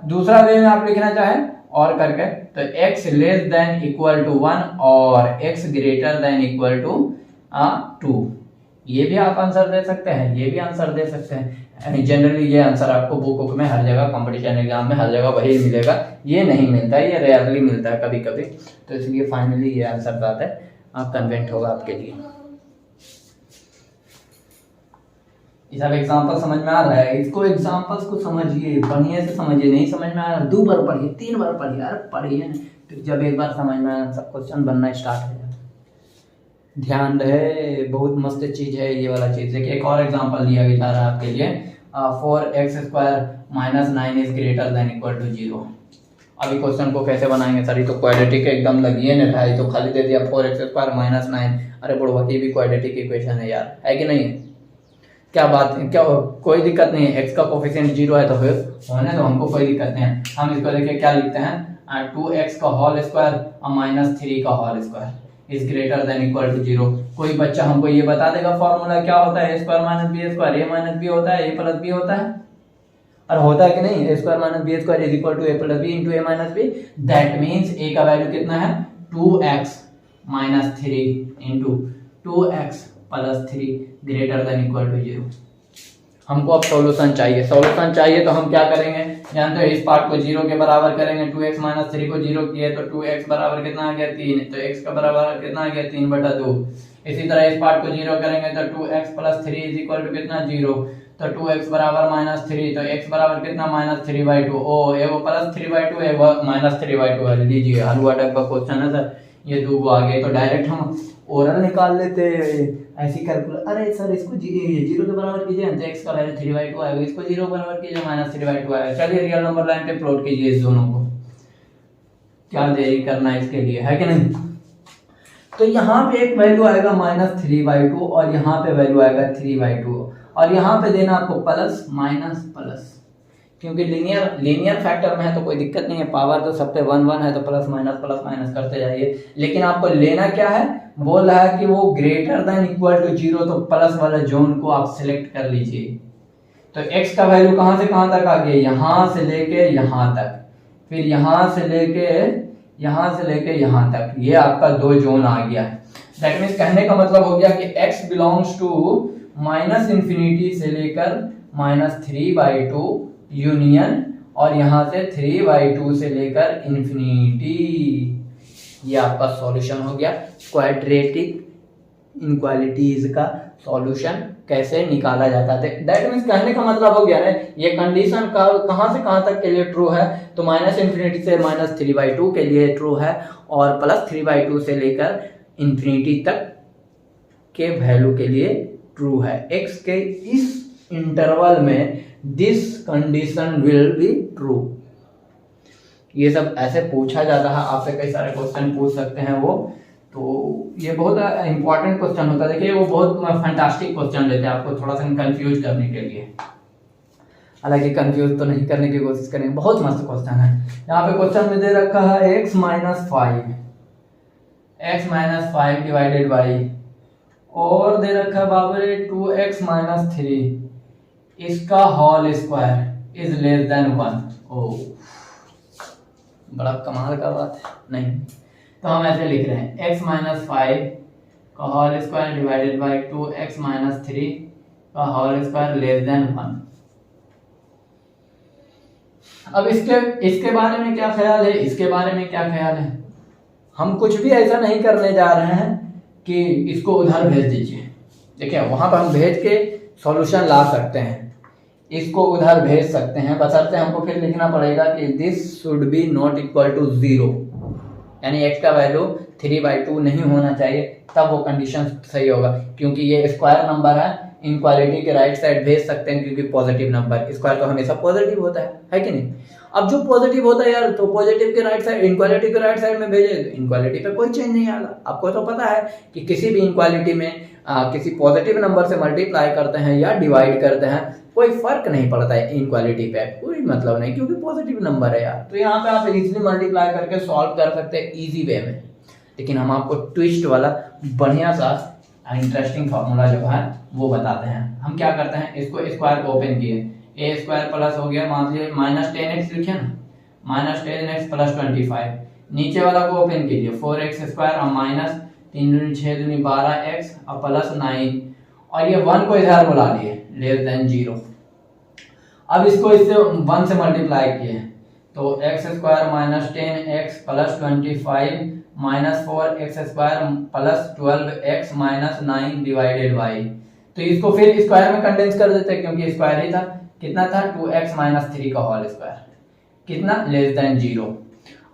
Speaker 1: दूसरा वे में आप लिखना चाहें और करके तो x less than equal to 1 और x greater than equal to 2, ये भी आप आंसर दे सकते हैं, ये भी आंसर दे सकते हैं। यानी जनरली ये आंसर आपको बुक में हर जगह, कंपटीशन एग्जाम में हर जगह वही मिलेगा, ये नहीं मिलता है, ये रेयरली मिलता है कभी कभी। तो इसलिए फाइनली ये आंसर आता है, आप कन्वेंट होगा आपके लिए। ये सब एग्जांपल समझ में आ रहा है? इसको एग्जांपल्स को समझिए, बढ़िया से समझिए। नहीं समझ में आ रहा 2 बार पढ़िए, 3 बार पढ़िए, अरे पढ़िए तो जब एक बार समझ में आया सब क्वेश्चन बनना स्टार्ट हो जाता है। ध्यान रहे, बहुत मस्त चीज है ये वाला चीज। देखिए एक और एग्जांपल दिया जा रहा है आपके लिए, 4x² - 9 is greater than equal to 0। अभी क्वेश्चन को कैसे बनाएंगे सर, ये तो क्वाड्रेटिक एकदम लगी नहीं रहा है, तो खाली दे दिया 4x² माइनस 9। अरे बुढ़वा ये भी क्वाड्रेटिक इक्वेशन है यार, है कि नहीं? क्या बात, क्या कोई दिक्कत नहीं है, x का कोफिशिएंट 0 है तो फिर होने तो हमको कोई दिक्कत नहीं है। हम इसको देखिए क्या लिखते हैं, 2x का होल स्क्वायर और माइनस 3 का whole square is greater than equal to 0। कोई बच्चा हमको ये बता देगा फॉर्मूला क्या होता है, a² minus b², a minus b होता है, a प्लस b होता है, और होता है कि नहीं, a² minus b² is equal to a plus b into a minus b। That means a का वैल्यू कितना है, 2x minus 3 into 2x plus 3 greater than equal to 0। हमको अब सॉल्यूशन चाहिए तो हम क्या करेंगे, जानते हो इस पार्ट को 0 के बराबर करेंगे, 2x माइनस 3 को 0 किए तो 2x बराबर कितना आ गया 3, तो x का बराबर कितना आ गया 3/2। इसी तरह इस पार्ट को 0 करेंगे तो 2x plus 3 is equal to कितना 0, तो 2x बराबर माइनस 3, तो x बराबर कितना माइनस 3/2। ओ ये वो प्लस 3/2 है, वो माइनस 3/2 है। लीजिए हलवा टाइप का क्वेश्चन है सर, ये दो आ गए तो डायरेक्ट हम ओरल निकाल लेते ऐसी कैलकुलेट। अरे सर इसको 0 के बराबर कीजिए तो x का वैल्यू 3/2 आएगा, इसको 0 बराबर कीजिए माइनस 3/2 आएगा। चलिए रियल नंबर लाइन पे प्लॉट कीजिए इस दोनों को, क्या देरी करना है इसके लिए, है कि नहीं? तो यहाँ पे एक वैल्यू आएगा माइनस 3/2 और यहाँ पे वैल्यू आएगा 3/2 और यहाँ पे देना आपको प्लस माइनस प्लस, क्योंकि लीनियर फैक्टर में है तो कोई दिक्कत नहीं है, पावर तो सब पे 1 1 है तो प्लस माइनस करते जाइए। लेकिन आपको लेना क्या है, बोल रहा है कि वो ग्रेटर देन इक्वल टू 0, तो प्लस वाला जोन को आप सिलेक्ट कर लीजिए। तो x का वैल्यू कहां से कहां तक आ गया, यहां से लेके यहां तक, फिर यहां से लेके यहां तक, ये आपका दो जोन आ गया है। दैट मीन्स कहने का मतलब हो गया कि x belongs to minus infinity से लेकर माइनस 3/2 यूनियन और यहां से 3/2 से लेकर इंफिनिटी। ये आपका सॉल्यूशन हो गया। क्वाड्रेटिक इनक्वालिटीज का सॉल्यूशन कैसे निकाला जाता है, दैट मीन्स कहने का मतलब हो गया ना, ये कंडीशन कहां से कहां तक के लिए ट्रू है, तो माइनस इंफिनिटी से माइनस 3/2 के लिए ट्रू है और प्लस 3/2 से लेकर इंफिनिटी तक के वैल्यू के लिए ट्रू है। x के इस इंटरवल में this condition will be true. ये सब ऐसे पूछा जाता है, आपसे कई सारे क्वेश्चन पूछ सकते हैं वो, तो ये बहुत इंपॉर्टेंट क्वेश्चन होता है। देखिए वो बहुत फैंटास्टिक क्वेश्चन लेते हैं आपको थोड़ा सा कंफ्यूज करने के लिए, हालांकि कंफ्यूज तो नहीं करने की कोशिश करेंगे, बहुत मस्त क्वेश्चन है। यहाँ पे क्वेश्चन में दे रखा है x माइनस 5 डिवाइडेड बाई, और दे रखा है बाबरे 2x माइनस 3 इसका whole square is less than 1। ओ बड़ा कमाल का बात है, नहीं तो हम ऐसे लिख रहे हैं x माइनस 5 का whole square divided by 2x minus 3 का होल स्क्वायर लेस देन 1। अब इसके बारे में क्या ख्याल है, इसके बारे में क्या ख्याल है? हम कुछ भी ऐसा नहीं करने जा रहे हैं कि इसको उधर भेज दीजिए। देखिए वहां पर हम भेज के सॉल्यूशन ला सकते हैं, इसको उधर भेज सकते हैं, बशर्ते हमको फिर लिखना पड़ेगा कि this should be not equal to 0, यानी x का वैल्यू 3/2 नहीं होना चाहिए, तब वो कंडीशन सही होगा। क्योंकि ये स्क्वायर नंबर है, इनक्वालिटी के राइट साइड भेज सकते हैं क्योंकि पॉजिटिव नंबर, स्क्वायर तो हमेशा पॉजिटिव होता है कि नहीं? अब जो पॉजिटिव होता है यार, तो पॉजिटिव के राइट साइड, इनक्वालिटी के राइट साइड में भेजे तो इनक्वालिटी पे कोई चेंज नहीं आएगा। आपको तो पता है कि किसी भी इनक्वालिटी में किसी पॉजिटिव नंबर से मल्टीप्लाई करते हैं या डिवाइड करते हैं, कोई फर्क नहीं पड़ता है इनक्वालिटी पे, कोई मतलब नहीं, क्योंकि पॉजिटिव नंबर है यार। तो यहाँ पे आप इजीली मल्टीप्लाई करके सॉल्व कर सकते हैं इजी वे में। लेकिन हम आपको ट्विस्ट वाला बढ़िया सा इंटरेस्टिंग फार्मूला जो है वो बताते हैं। हम क्या करते हैं, इसको स्क्वायर को ओपन किए, ए स्क्वायर प्लस हो गया, मान लीजिए माइनस 10x लिखे ना, माइनस 10x प्लस 25, नीचे वाला को ओपन कीजिए 4x स्क्वायर और माइनस 3 दूनी 6 दूनी 12x और प्लस 9, और ये 1 को इधर बुला लिए लेस देन 0। अब इसको इससे 1 से मल्टीप्लाई किए तो x square minus 10x plus 25 minus 4x square plus 12x minus 9 divided by, तो इसको फिर स्क्वायर में कंडेंस कर देते हैं क्योंकि स्क्वायर ही था। कितना था 2x माइनस 3 का होल स्क्वायर, कितना लेस देन 0।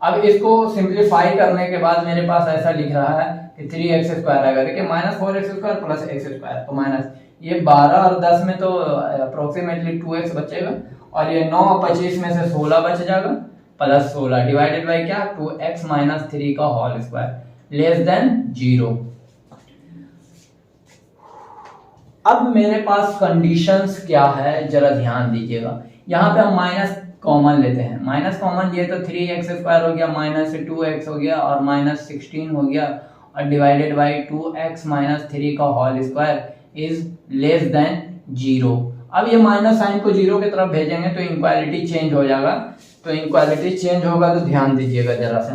Speaker 1: अब इसको सिंप्लीफाई करने के बाद मेरे पास ऐसा लिख रहा है कि 3x स्क्वायर आएगा। देखिए minus 4x square plus x square, तो माइनस ये 12 और 10 में तो अप्रोक्सीमेटली 2x बचेगा, और ये 9 और 25 में से 16 बच जाएगा, प्लस 16 डिवाइडेड बाई क्या 2x माइनस 3 का होल स्क्वायर लेस देन 0। अब मेरे पास कंडीशंस क्या है जरा ध्यान दीजिएगा। यहाँ पे हम माइनस कॉमन लेते हैं, माइनस कॉमन लिए तो 3x² हो गया, माइनस 2x हो गया और माइनस 16 हो गया और डिवाइडेड बाई 2x माइनस 3 का whole square is less than 0। अब ये माइनस साइन को 0 की तरफ भेजेंगे तो इनक्वालिटी चेंज हो जाएगा। तो इनक्वालिटी चेंज होगा तो ध्यान दीजिएगा जरा सा,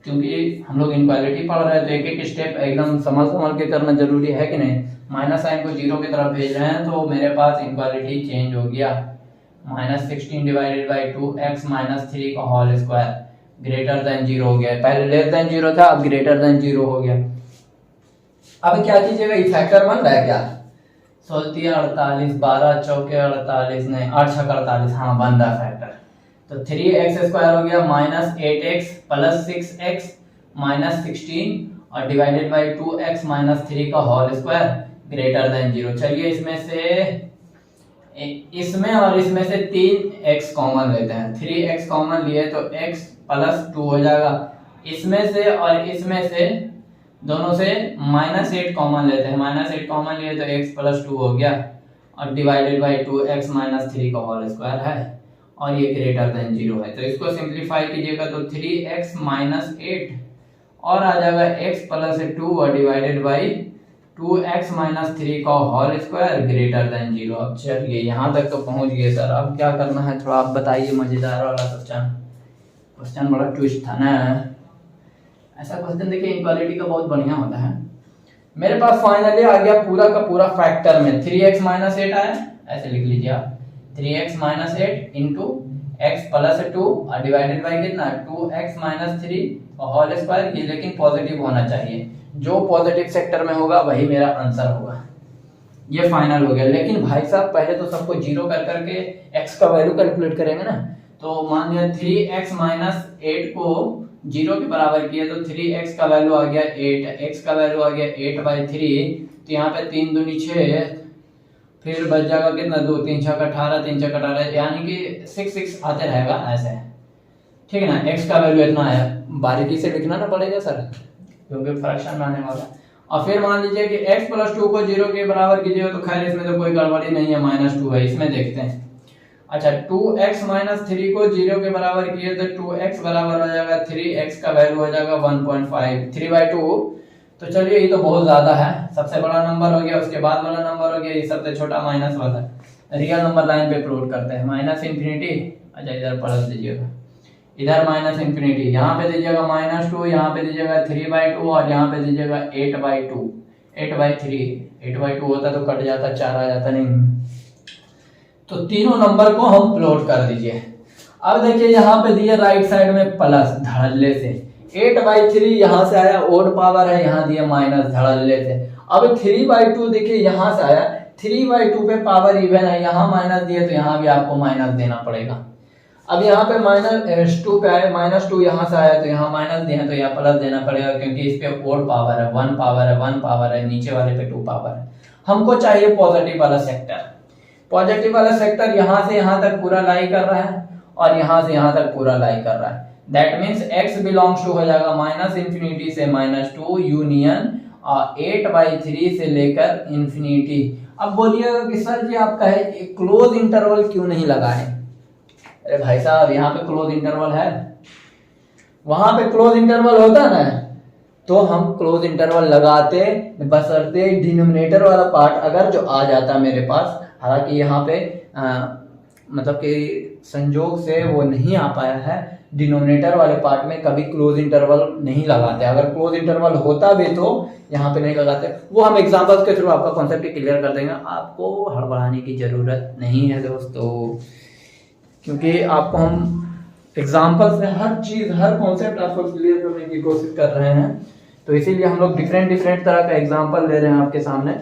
Speaker 1: क्योंकि हम लोग इनक्वालिटी पढ़ रहे हैं तो एक एक स्टेप एकदम समझ के करना जरूरी है कि नहीं। माइनस साइन को 0 की तरफ भेज रहे हैं तो मेरे पास इनक्वालिटी चेंज हो गया, minus 16 divided by 2x minus 3 का होल स्क्वायर ग्रेटर देन 0 हो गया। पहले लेस देन 0 था, अब ग्रेटर देन 0 हो गया। अब क्या कीजिएगा, ये फैक्टर बन रहा है क्या, 16 48 12 चौके 48 नहीं 8 छक 48, हाँ बन रहा फैक्टर। तो 3x² हो गया minus 8x plus 6x minus 16 और डिवाइडेड बाई 2x माइनस 3 का होल स्क्वायर ग्रेटर देन 0। चलिए इसमें और इसमें से 3x कॉमन लेते हैं, 3x कॉमन लिए तो x प्लस 2 हो जाएगा। इसमें से और इसमें से दोनों से माइनस 8 कॉमन लेते हैं, माइनस 8 कॉमन लिए तो x प्लस 2 हो गया और डिवाइडेड बाई 2x माइनस 3 का होल स्क्वायर है और ये ग्रेटर देन 0 है। तो इसको सिंप्लीफाई कीजिएगा तो 3x माइनस 8 और आ जाएगा x प्लस 2 और डिवाइडेड बाई 2x माइनस 3 का होल स्क्वायर ग्रेटर देन 0। अब चलिए यहाँ तक तो पहुंच गए सर, अब क्या करना है थोड़ा आप बताइए। मजेदार वाला क्वेश्चन बड़ा ट्विस्ट था ना, ऐसा क्वेश्चन देखिए इनक्वालिटी का बहुत बढ़िया होता है। मेरे पास फाइनली आ गया पूरा का पूरा फैक्टर में 3x माइनस 8 आया, ऐसे लिख लीजिए आप 3x minus 8 into x plus 2 और डिवाइडेड बाई कितना 2x माइनस 3 होल स्क्वायर। ये लेकिन पॉजिटिव होना चाहिए, जो पॉजिटिव सेक्टर में होगा वही मेरा आंसर होगा। ये फाइनल हो गया। लेकिन भाई साहब पहले तो सबको 0 कर करके x का वैल्यू कैलकुलेट करेंगे ना। तो मान लिया 3x माइनस 8 को 0 के बराबर किया तो 3x का वैल्यू आ गया 8, x का वैल्यू आ गया 8/3। तो यहाँ पे 3 दूनी 6, फिर बच जाएगा कितना 2 3 6 18, 3 6 18, यानी कि 6 आते रहेगा ऐसे, ठीक है ना। x का वैल्यू इतना आया, बारीकी से लिखना ना पड़ेगा सर क्योंकि फ्रैक्शन में आने वाला। और फिर मान लीजिए कि x प्लस 2 को 0 के बराबर कीजिएगा तो खैर इसमें तो कोई गड़बड़ी नहीं है, -2 है। इसमें देखते हैं, अच्छा 2x माइनस 3 को 0 के बराबर किए तो 2x बराबर हो जाएगा 3x का वैल्यू हो जाएगा 1.5, 3/2। तो चलिए ये तो बहुत ज्यादा है, सबसे बड़ा नंबर हो गया, उसके बाद वाला नंबर हो गया, ये सबसे छोटा माइनस वाला। रियल नंबर लाइन पे प्लॉट करते हैं, माइनस इंफिनिटी, अच्छा इधर पलट दीजिएगा, इधर माइनस इंफिनिटी, यहाँ पे दीजिएगा -2, यहाँ पे दीजिएगा 3/2 और यहाँ पे दीजिएगा 8/2, 8/3, 8/2 होता तो कट जाता, 4 आ जाता नहीं। तो तीनों नंबर को हम प्लॉट कर दीजिए। अब देखिए यहाँ पे दिए राइट साइड में प्लस धड़ल्ले से, 8/3 यहाँ से आया ओड पावर है, यहाँ दिए माइनस धड़ल्ले से। अब 3/2 देखिए यहाँ से आया, 3/2 पे पावर इवन है, यहाँ माइनस दिए तो यहाँ भी आपको माइनस देना पड़ेगा। अब यहाँ पे -2 पे आए, -2 यहाँ से आया तो यहाँ माइनस दिए तो यहाँ प्लस देना पड़ेगा, क्योंकि इस पे ओड पावर है, 1 पावर है, 1 पावर है, नीचे वाले पे 2 पावर है। हमको चाहिए पॉजिटिव वाला सेक्टर, पॉजिटिव वाला सेक्टर यहाँ से यहाँ तक पूरा लाई कर रहा है और यहाँ से यहाँ तक पूरा लाई कर रहा है। That means x belongs to हो जाएगा -इंफिनिटी से -2 यूनियन 8/3 से लेकर इंफिनिटी। अब बोलिएगा कि सर जी आपका है क्लोज इंटरवल क्यों नहीं लगाए? अरे भाई साहब यहाँ पे क्लोज इंटरवल है, वहां पे क्लोज इंटरवल होता ना तो हम क्लोज इंटरवल लगाते, बशर्ते डिनोमिनेटर वाला पार्ट अगर जो आ जाता मेरे पास। हालांकि यहाँ पे मतलब कि संजोग से वो नहीं आ पाया है, डिनोमिनेटर वाले पार्ट में कभी क्लोज इंटरवल नहीं लगाते। अगर क्लोज इंटरवल होता भी तो यहाँ पे नहीं लगाते, वो हम एग्जांपल्स के थ्रू आपका कॉन्सेप्ट क्लियर कर देंगे, आपको हड़बड़ाने की जरूरत नहीं है दोस्तों, क्योंकि आपको हम एग्जांपल से हर चीज हर कॉन्सेप्ट आपको क्लियर करने की कोशिश कर रहे हैं। तो इसीलिए हम लोग डिफरेंट तरह का एग्जांपल ले रहे हैं आपके सामने।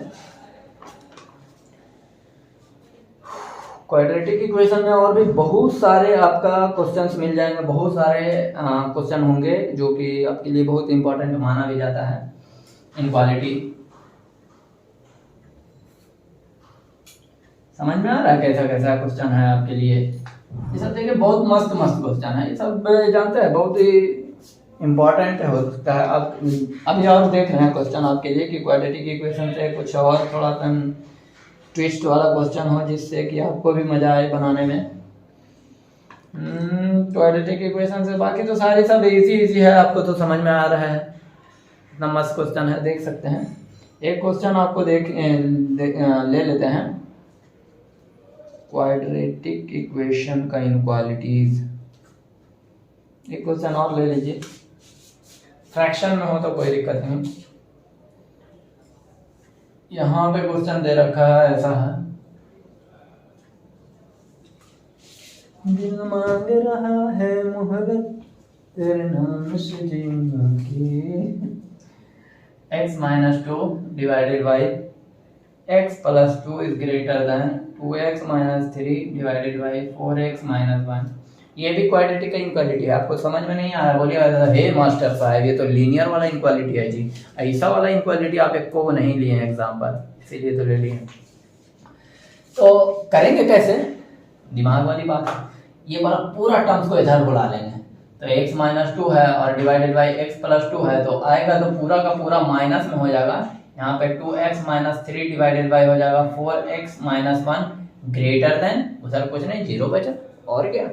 Speaker 1: क्वाड्रेटिक इक्वेशन में और भी बहुत सारे आपका क्वेश्चंस मिल जाएंगे, बहुत सारे क्वेश्चन होंगे जो कि आपके लिए बहुत इंपॉर्टेंट माना भी जाता है। इनक्वालिटी समझ में आ रहा है कैसा कैसा क्वेश्चन है आपके लिए? ये सब देखिए बहुत मस्त मस्त क्वेश्चन है, ये सब जानते हैं बहुत ही इम्पोर्टेंट हो सकता है। अब अभी और देख रहे हैं क्वेश्चन आपके लिए कि क्वाड्रेटिक इक्वेशन से कुछ और थोड़ा सा ट्विस्ट वाला क्वेश्चन हो जिससे कि आपको भी मजा आए बनाने में। क्वाड्रेटिक इक्वेशन से बाकी तो सारी सब इजी इजी है, आपको तो समझ में आ रहा है, इतना मस्त क्वेश्चन है, देख सकते हैं। एक क्वेश्चन आपको ले लेते हैं, क्वाड्रेटिक इक्वेशन का इनक्वालिटीज। एक क्वेश्चन और ले लीजिए, फ्रैक्शन में हो तो कोई दिक्कत नहीं। यहाँ पे क्वेश्चन दे रखा है, ऐसा है, दिल मांग रहा है मोहब्बत तेरे नाम से जीना की। x - 2 divided by x + 2 is greater then 2x - 3 divided by 4x - 1। ये भी क्वाड्रेटिक का इनक्वालिटी है, आपको समझ में नहीं आ रहा बोलिए हे मास्टर साहब ये तो लीनियर वाला इनक्वालिटी है जी, ऐसा वाला इनक्वालिटी आप एक को नहीं लिए हैं एग्जाम पर, इसीलिए तो ले लिए। तो करेंगे कैसे, दिमाग वाली बात है। ये वाला पूरा टर्म्स को इधर बुला लेंगे, तो x - 2 है और डिवाइडेड बाई x + 2 है, तो आएगा तो पूरा का पूरा माइनस में हो जाएगा। यहाँ पे 2x - 3 डिवाइडेड बाई हो जाएगा 4x - 1 ग्रेटर देन, उधर कुछ नहीं, 0 बचा। और क्या,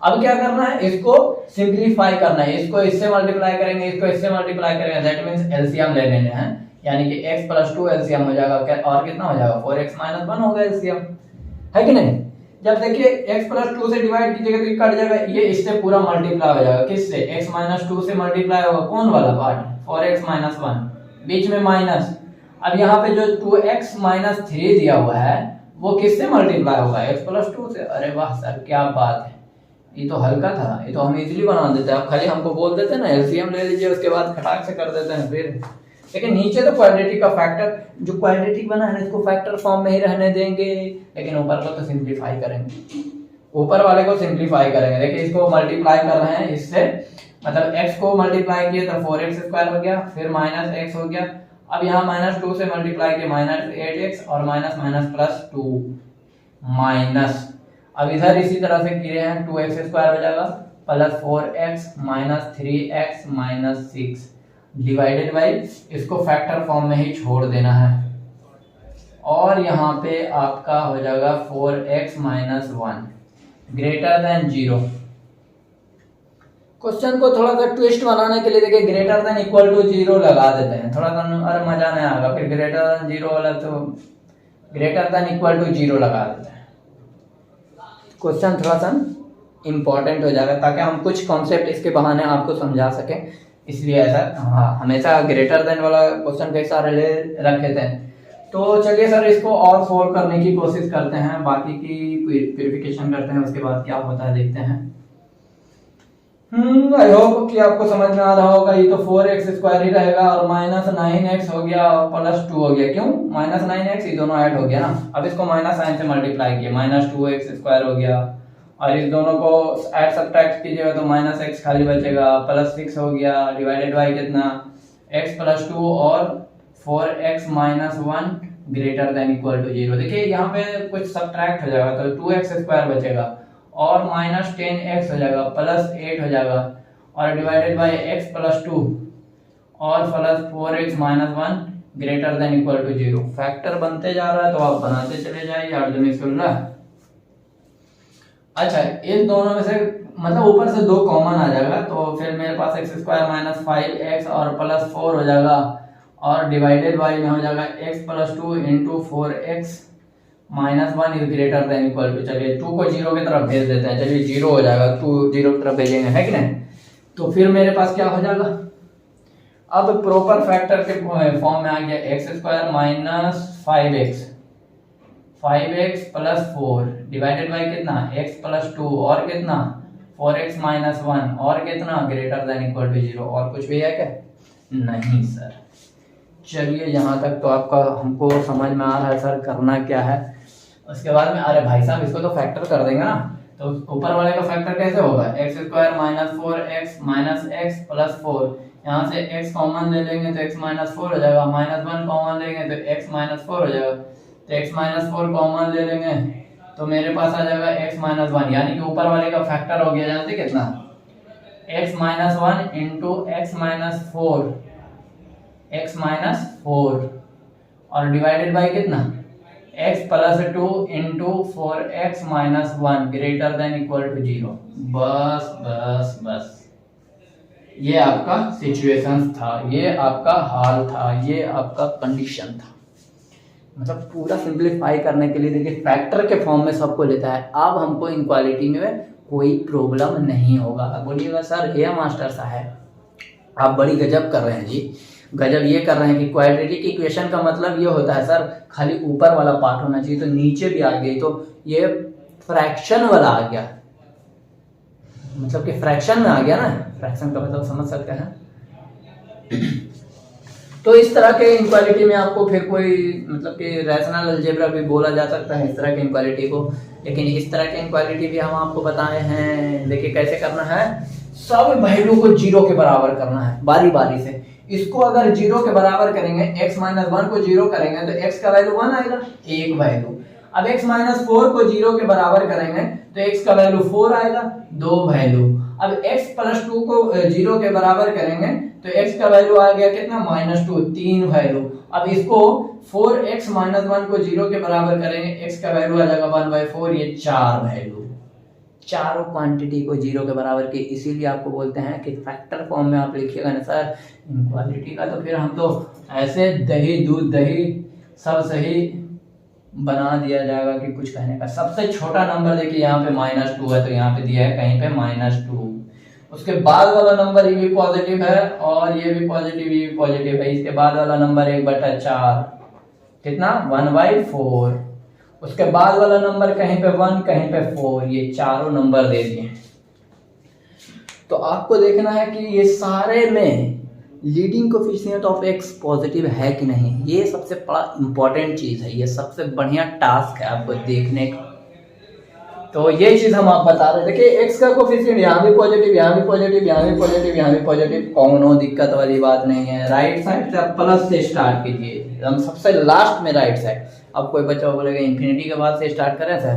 Speaker 1: अब क्या करना है, इसको सिंप्लीफाई करना है, इसको इससे मल्टीप्लाई करेंगे, इसको इससे मल्टीप्लाई करेंगे, दैट मींस एलसीएम ले लेने हैं, यानी कि x + 2 एलसीएम हो जाएगा, और कितना हो जाएगा 4x - 1 होगा एलसीएम, है कि नहीं। जब देखिए x + 2 से डिवाइड कीजिएगा तो ये कट जाएगा, ये इससे पूरा मल्टीप्लाई हो जाएगा, किससे, x - 2 से मल्टीप्लाई होगा, कौन वाला पार्ट 4x - 1, बीच में माइनस। अब यहाँ पे जो 2x - 3 दिया हुआ है वो किससे मल्टीप्लाई होगा, x + 2 से। अरे वाह सर क्या बात है, ये तो हल्का था, ये तो हम इजीली बना देते हैं। आप खाली हमको बोल देते हैं ना एलसीएम ले लीजिए, उसके बाद खटाक से कर देते हैं फिर। लेकिन नीचे तो क्वाड्रेटिक का फैक्टर, जो क्वाड्रेटिक बना है इसको फैक्टर फॉर्म में ही रहने देंगे, लेकिन ऊपर को तो सिंप्लीफाई करेंगे, ऊपर वाले को सिंप्लीफाई करेंगे। देखिए इसको मल्टीप्लाई कर रहे हैं इससे, मतलब x को मल्टीप्लाई किए तो 4x² हो गया, फिर -x हो गया। अब यहाँ -2 से मल्टीप्लाई किए -8x और +2 माइनस। अब इधर इसी तरह से किए हैं 2x² हो जाएगा +4x - 3x - 6 डिवाइडेड बाई, इसको फैक्टर फॉर्म में ही छोड़ देना है, और यहाँ पे आपका हो जाएगा 4x - 1 ग्रेटर देन 0। क्वेश्चन को थोड़ा सा ट्विस्ट बनाने के लिए देखिए ग्रेटर देन इक्वल टू 0 लगा देते हैं, थोड़ा सा अरे मजा नहीं आएगा, फिर ग्रेटर देन 0 वाला तो ग्रेटर देन इक्वल टू 0 लगा देते हैं, क्वेश्चन थोड़ा सा इंपॉर्टेंट हो जाएगा, ताकि हम कुछ कॉन्सेप्ट इसके बहाने आपको समझा सकें, इसलिए ऐसा हमेशा ग्रेटर देन वाला क्वेश्चन कई सारे ले रखे थे। तो चलिए सर इसको और सोल्व करने की कोशिश करते हैं, बाकी की प्यूरिफिकेशन करते हैं, उसके बाद क्या होता है देखते हैं। आई होप कि आपको समझ में आ रहा होगा। ये तो 4x² ही रहेगा और -9x हो गया और +2 हो गया, क्यों -9x, ये दोनों ऐड हो गया ना। अब इसको माइनस साइन से मल्टीप्लाई किया, -2x² हो गया, और इस दोनों को ऐड सब्ट्रैक्ट कीजिएगा तो -x खाली बचेगा, +6 हो गया, डिवाइडेड बाई कितना x + 2 और 4x - 1 greater than equal to 0। देखिए यहाँ पे कुछ सब्ट्रैक्ट हो जाएगा तो 2x² बचेगा और -10x हो जाएगा, +8 हो जाएगा, और डिवाइडेड बाई x + 2 और +4x - 1 greater than equal to 0। Factor बनते जा रहा है तो आप बनाते चले जाइए, अर्धनिशुल्ला। अच्छा, इन दोनों में से मतलब ऊपर से 2 कॉमन आ जाएगा, तो फिर मेरे पास x² - 5x और +4 हो जाएगा, और डिवाइडेड बाई में हो जाएगा x + 2 × 4x - 1 is greater than equal to, चलिए 2 को 0 की तरफ भेज देते हैं, चलिए 0 हो जाएगा, 2 0 की तरफ भेजेंगे, है कि नहीं। तो फिर मेरे पास क्या हो जाएगा, अब प्रॉपर फैक्टर के फॉर्म में आ गया x² - 5x + 4 डिवाइडेड बाई कितना x + 2 और कितना 4x - 1 और कितना ग्रेटर देन इक्वल टू 0। और कुछ भी है क्या, नहीं सर। चलिए यहाँ तक तो आपका हमको समझ में आ रहा है सर करना क्या है। उसके बाद में अरे भाई साहब इसको तो फैक्टर कर देंगे ना, तो ऊपर वाले का फैक्टर कैसे होगा, x² - 4x - x + 4, यहाँ से x कॉमन ले लेंगे तो x - 4 हो जाएगा, -1 कॉमन लेंगे तो x - 4 हो जाएगा, तो x माइनस 4 कॉमन ले लेंगे तो मेरे पास आ जाएगा x माइनस 1, यानी कि ऊपर वाले का फैक्टर हो गया, जानते कितना, x minus 1 into x minus 4, x minus 4 और डिवाइडेड बाई कितना, x plus 2 into 4x minus 1 greater than equal to 0। बस बस बस, ये आपका सिचुएशन था, ये आपका हाल था, ये आपका कंडीशन था। मतलब पूरा सिंप्लीफाई करने के लिए देखिए फैक्टर के फॉर्म में सबको लेता है। अब हमको इनक्वालिटी में कोई प्रॉब्लम नहीं होगा। बोलिएगा सर ये मास्टर साहब आप बड़ी गजब कर रहे हैं जी, गजब ये कर रहे हैं कि क्वाड्रेटिक इक्वेशन का मतलब ये होता है सर खाली ऊपर वाला पार्ट होना चाहिए, तो नीचे भी आ गई, तो ये फ्रैक्शन वाला आ गया, मतलब कि फ्रैक्शन में आ गया ना, फ्रैक्शन का मतलब समझ सकते हैं। तो इस तरह के इनक्वालिटी में आपको फिर कोई मतलब कि रैशनल अलजेब्रा भी बोला जा सकता है इस तरह के इनक्वालिटी को, लेकिन इस तरह के इनक्वालिटी भी हम आपको बताए हैं। देखिए कैसे करना है, सब वैल्यू को 0 के बराबर करना है बारी बारी से। इसको अगर 0 के बराबर करेंगे, x माइनस 1 को 0 करेंगे तो x का वैल्यू 1 आएगा, एक वैल्यू। अब x माइनस 4 को 0 के बराबर करेंगे तो x का वैल्यू 4 आएगा, दो वैल्यू। अब x प्लस 2 को 0 के बराबर करेंगे तो x का वैल्यू आ गया कितना, -2, तीन वैल्यू। अब इसको 4x माइनस 1 को 0 के बराबर करेंगे, x का वैल्यू आ जाएगा 1/4, ये चार वैल्यू। चारों क्वांटिटी को 0 के बराबर की, इसीलिए आपको बोलते हैं कि फैक्टर फॉर्म में आप लिखिएगा ना सर इनक्वालिटी का, तो फिर हम तो ऐसे दही दूध दही सब सही बना दिया जाएगा कि कुछ कहने का। सबसे छोटा नंबर देखिए यहाँ पे -2 है, तो यहाँ पे दिया है कहीं पे -2। उसके बाद वाला नंबर ये भी पॉजिटिव है और ये भी पॉजिटिव, ये भी पॉजिटिव है। इसके बाद वाला नंबर 1/4 कितना, 1/4। उसके बाद वाला नंबर कहीं पे 1 कहीं पे 4, ये चारों नंबर दे दिए। तो आपको देखना है कि ये सारे में leading coefficient of x positive है कि नहीं, ये सबसे बड़ा इंपॉर्टेंट चीज है, ये सबसे बढ़िया टास्क है आपको देखने का। तो ये चीज हम आप बता रहे हैं। देखिए x का कोफिशिएंट यहाँ भी पॉजिटिव, यहाँ भी पॉजिटिव, यहाँ भी पॉजिटिव, यहाँ भी पॉजिटिव, कोनो दिक्कत वाली बात नहीं है। राइट साइड से आप प्लस से स्टार्ट कीजिए, हम सबसे लास्ट में राइट साइड। अब कोई बच्चा बोलेगा इंफिनिटी के बाद से स्टार्ट करें सर,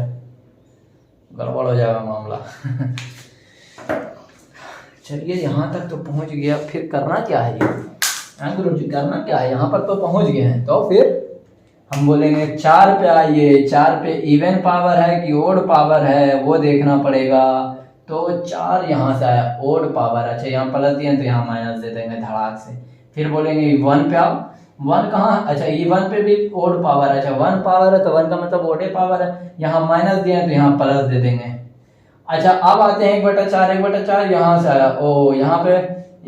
Speaker 1: गड़बड़ हो जाएगा मामला। चलिए यहाँ तक तो पहुंच गया, फिर करना क्या है ये गुरु जी, करना क्या है, यहाँ पर तो पहुंच गए हैं। तो फिर हम बोलेंगे 4 पे आइए, 4 पे इवन पावर है कि ओड पावर है वो देखना पड़ेगा। तो 4 यहाँ से आया ओड पावर, अच्छा यहाँ प्लस दिए तो यहाँ माइनस दे देंगे धड़ाक से। फिर बोलेंगे 1 पे आओ, 1 कहाँ, अच्छा E1 पे भी ओड पावर है, अच्छा 1 पावर है तो 1 का मतलब ओडे पावर है, यहाँ माइनस दिए तो यहाँ प्लस दे देंगे। अच्छा अब आते हैं 1/4, 1/4 यहाँ से आया, ओ यहाँ पे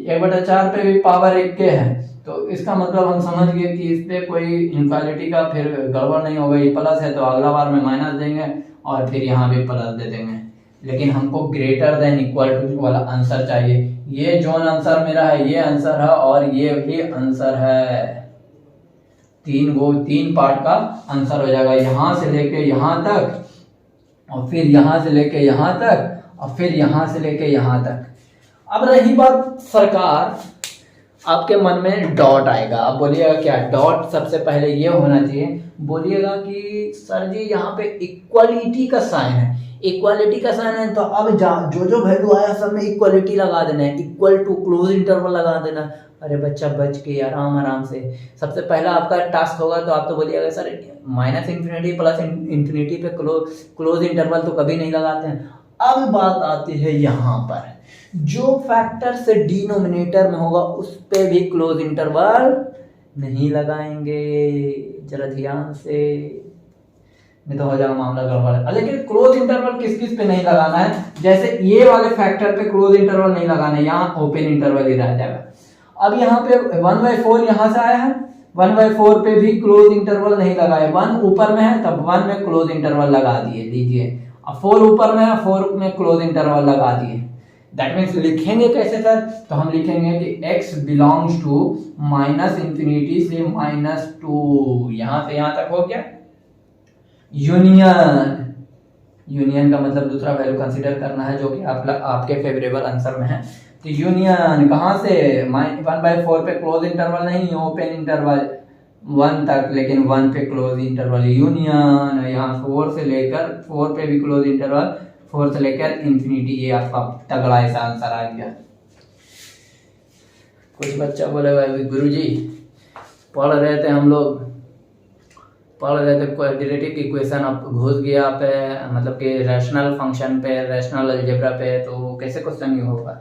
Speaker 1: 1/4 पे भी पावर 1 के है, तो इसका मतलब हम समझ गए कि इस पे कोई इनक्वालिटी का फिर गड़बड़ नहीं होगा। ये प्लस है तो अगला बार में माइनस देंगे और फिर यहाँ भी प्लस दे देंगे, लेकिन हमको ग्रेटर देन इक्वल टू वाला आंसर चाहिए। ये जोन आंसर मेरा है, ये आंसर है और ये भी आंसर है। 3 पार्ट का आंसर हो जाएगा, यहाँ से लेके यहाँ तक और फिर यहाँ से लेके यहाँ तक और फिर यहाँ से लेके यहाँ तक। अब रही बात सरकार, आपके मन में डॉट आएगा, आप बोलिएगा क्या डॉट, सबसे पहले ये होना चाहिए, बोलिएगा कि सर जी यहाँ पे इक्वालिटी का साइन है, इक्वालिटी का साइन है तो अब जो वैल्यू आया सब में इक्वालिटी लगा देना है, इक्वल टू क्लोज इंटरवल लगा देना। अरे बच्चा बच के आराम से, सबसे पहला आपका टास्क होगा तो आप तो बोलिएगा सर -इन्फिनिटी प्लस इन्फिनिटी पे क्लोज इंटरवल तो कभी नहीं लगाते हैं। अब बात आती है यहाँ पर, जो फैक्टर से डिनोमिनेटर में होगा उस पे भी क्लोज इंटरवल नहीं लगाएंगे, जरा ध्यान से, नहीं तो हो जाएगा मामला गड़बड़। लेकिन क्लोज इंटरवल किस किस पे नहीं लगाना है, जैसे ये वाले फैक्टर पे क्लोज इंटरवल नहीं लगाना है, यहाँ ओपन इंटरवल ही रह जाएगा। अब यहाँ पे 1/4 यहाँ से आया है, 1/4 पे भी क्लोज इंटरवल नहीं लगाए, 1 ऊपर में है तब 1 में क्लोज इंटरवल लगा दिए, लीजिए। अब 4 ऊपर में है, 4 में क्लोज इंटरवल लगा दिए। दैट मीन्स लिखेंगे कैसे सर, तो हम लिखेंगे कि x बिलोंग्स टू -इन्फिनिटी से -2, यहाँ से यहाँ तक हो गया। यूनियन का मतलब दूसरा वैल्यू कंसीडर करना है जो कि आपके फेवरेबल आंसर में है। तो यूनियन कहाँ से, 1/4 पे क्लोज इंटरवल नहीं, ओपन इंटरवल, 1 तक, लेकिन 1 पे क्लोज इंटरवल यूनियन, यहाँ 4 से लेकर 4 पे भी क्लोज इंटरवल, 4 से लेकर इंफिनिटी। ये आपका तगड़ा ऐसा आंसर आ गया। कुछ बच्चा बोलेगा गुरुजी पढ़ रहे थे हम लोग, पढ़ रहे थे क्वाड्रेटिक इक्वेशन, अब घुस गया पे मतलब कि रैशनल फंक्शन पे, रैशनल अलजेब्रा पे, तो कैसे क्वेश्चन ये होगा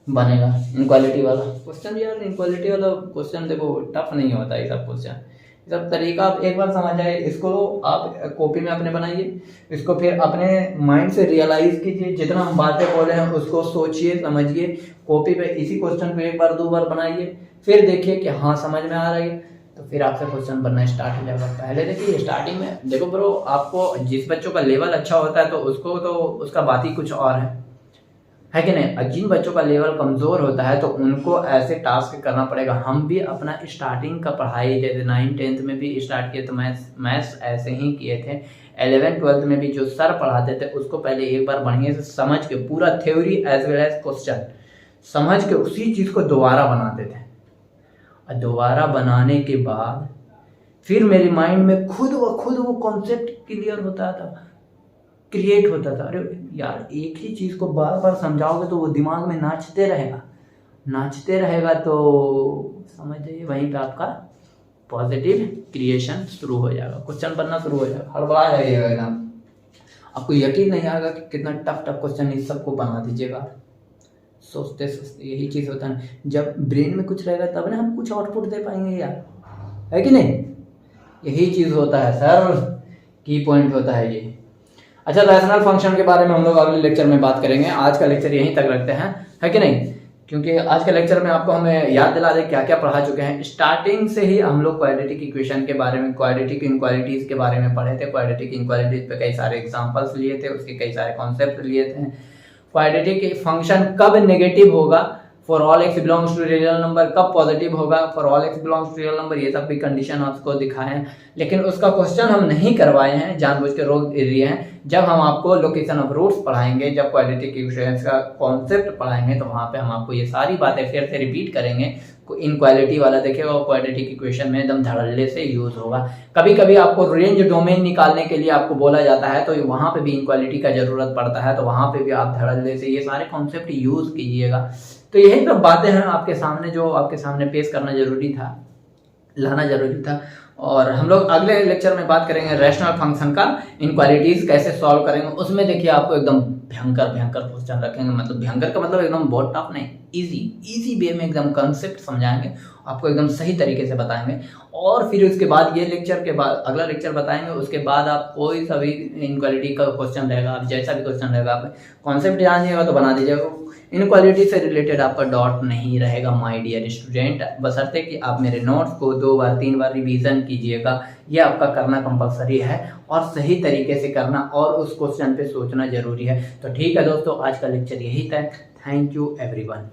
Speaker 1: बनेगा इनक्वालिटी वाला क्वेश्चन। यार इनक्वालिटी वाला क्वेश्चन देखो टफ नहीं होता ये सब क्वेश्चन, ये सब तरीका आप एक बार समझ आए, इसको आप कॉपी में अपने बनाइए, इसको फिर अपने माइंड से रियलाइज कीजिए, जितना हम बातें बोले हैं उसको सोचिए समझिए, कॉपी पे इसी क्वेश्चन को 1 बार 2 बार बनाइए, फिर देखिए कि हाँ समझ में आ रही है, तो फिर आपसे क्वेश्चन बनना स्टार्ट हो जाएगा। पहले देखिए स्टार्टिंग में देखो ब्रो, आपको जिस बच्चों का लेवल अच्छा होता है तो उसको तो उसका बात ही कुछ और है कि नहीं। और जिन बच्चों का लेवल कमज़ोर होता है तो उनको ऐसे टास्क करना पड़ेगा। हम भी अपना स्टार्टिंग का पढ़ाई जैसे 9th-10th में भी स्टार्ट किए तो मैथ्स ऐसे ही किए थे। 11th-12th में भी जो सर पढ़ाते थे उसको पहले एक बार बढ़िया से समझ के पूरा theory as well as question समझ के उसी चीज़ को दोबारा बनाते थे, और दोबारा बनाने के बाद फिर मेरे माइंड में खुद वो कॉन्सेप्ट क्लियर होता था, क्रिएट होता था। अरे यार एक ही चीज़ को बार बार समझाओगे तो वो दिमाग में नाचते रहेगा, तो समझ जाइए वहीं पे आपका पॉजिटिव क्रिएशन शुरू हो जाएगा, क्वेश्चन बनना शुरू हो जाएगा, हड़बड़ा जाइएगा एकदम। आपको यकीन नहीं आएगा कि कितना टफ क्वेश्चन इस सबको बना दीजिएगा सोचते। यही चीज़ होता है, जब ब्रेन में कुछ रहेगा तब ना हम कुछ आउटपुट दे पाएंगे यार, है कि नहीं। यही चीज़ होता है सर, की पॉइंट होता है ये। अच्छा, रैशनल फंक्शन के बारे में हम लोग अगले लेक्चर में बात करेंगे, आज का लेक्चर यहीं तक रखते हैं, है कि नहीं। क्योंकि आज के लेक्चर में आपको हमें याद दिला दे क्या क्या पढ़ा चुके हैं। स्टार्टिंग से ही हम लोग क्वाड्रेटिक इक्वेशन के बारे में, क्वाड्रेटिक इनक्वालिटीज के बारे में पढ़े थे। क्वाड्रेटिक इनक्वालिटीज पे कई सारे एग्जांपल्स लिए थे, उसके कई सारे कॉन्सेप्ट लिए थे। क्वाड्रेटिक फंक्शन कब नेगेटिव होगा, for all x belongs to real number, कब पॉजिटिव होगा for all x belongs to real number, ये सब भी कंडीशन आपको दिखाए हैं। लेकिन उसका क्वेश्चन हम नहीं करवाए हैं, जानबूझ के रोक दिए हैं। जब हम आपको लोकेशन ऑफ रूट्स पढ़ाएंगे, जब क्वाड्रेटिक इक्वेशंस का कॉन्सेप्ट पढ़ाएंगे, तो वहाँ पे हम आपको ये सारी बातें फिर से रिपीट करेंगे। इनक्वालिटी वाला देखिएगा वो क्वाड्रेटिक इक्वेशन में एकदम धड़ल्ले से यूज होगा। कभी कभी आपको रेंज डोमेन निकालने के लिए आपको बोला जाता है, तो वहाँ पे भी इनक्वालिटी का जरूरत पड़ता है, तो वहाँ पे भी आप धड़ल्ले से ये सारे कॉन्सेप्ट यूज कीजिएगा। तो यही सब बातें हैं आपके सामने, जो आपके सामने पेश करना जरूरी था, लाना जरूरी था। और हम लोग अगले लेक्चर में बात करेंगे रैशनल फंक्शन का इनक्वालिटीज कैसे सॉल्व करेंगे। उसमें देखिए आपको एकदम भयंकर क्वेश्चन रखेंगे, मतलब भयंकर का मतलब एकदम बहुत टफ नहीं, इजी वे में एकदम कंसेप्ट समझाएंगे, आपको एकदम सही तरीके से बताएंगे। और फिर उसके बाद ये लेक्चर के बाद अगला लेक्चर बताएंगे, उसके बाद आप कोई सा भी इनक्वालिटी का क्वेश्चन रहेगा, आप जैसा भी क्वेश्चन रहेगा आप कॉन्सेप्ट जानिएगा तो बना दीजिएगा। इनक्वालिटी से रिलेटेड आपका डॉट नहीं रहेगा माय डियर स्टूडेंट, बशर्ते कि आप मेरे नोट्स को 2 बार 3 बार रिवीजन कीजिएगा। ये आपका करना कंपलसरी है और सही तरीके से करना, और उस क्वेश्चन पे सोचना जरूरी है। तो ठीक है दोस्तों, आज का लेक्चर यही था। Thank you everyone.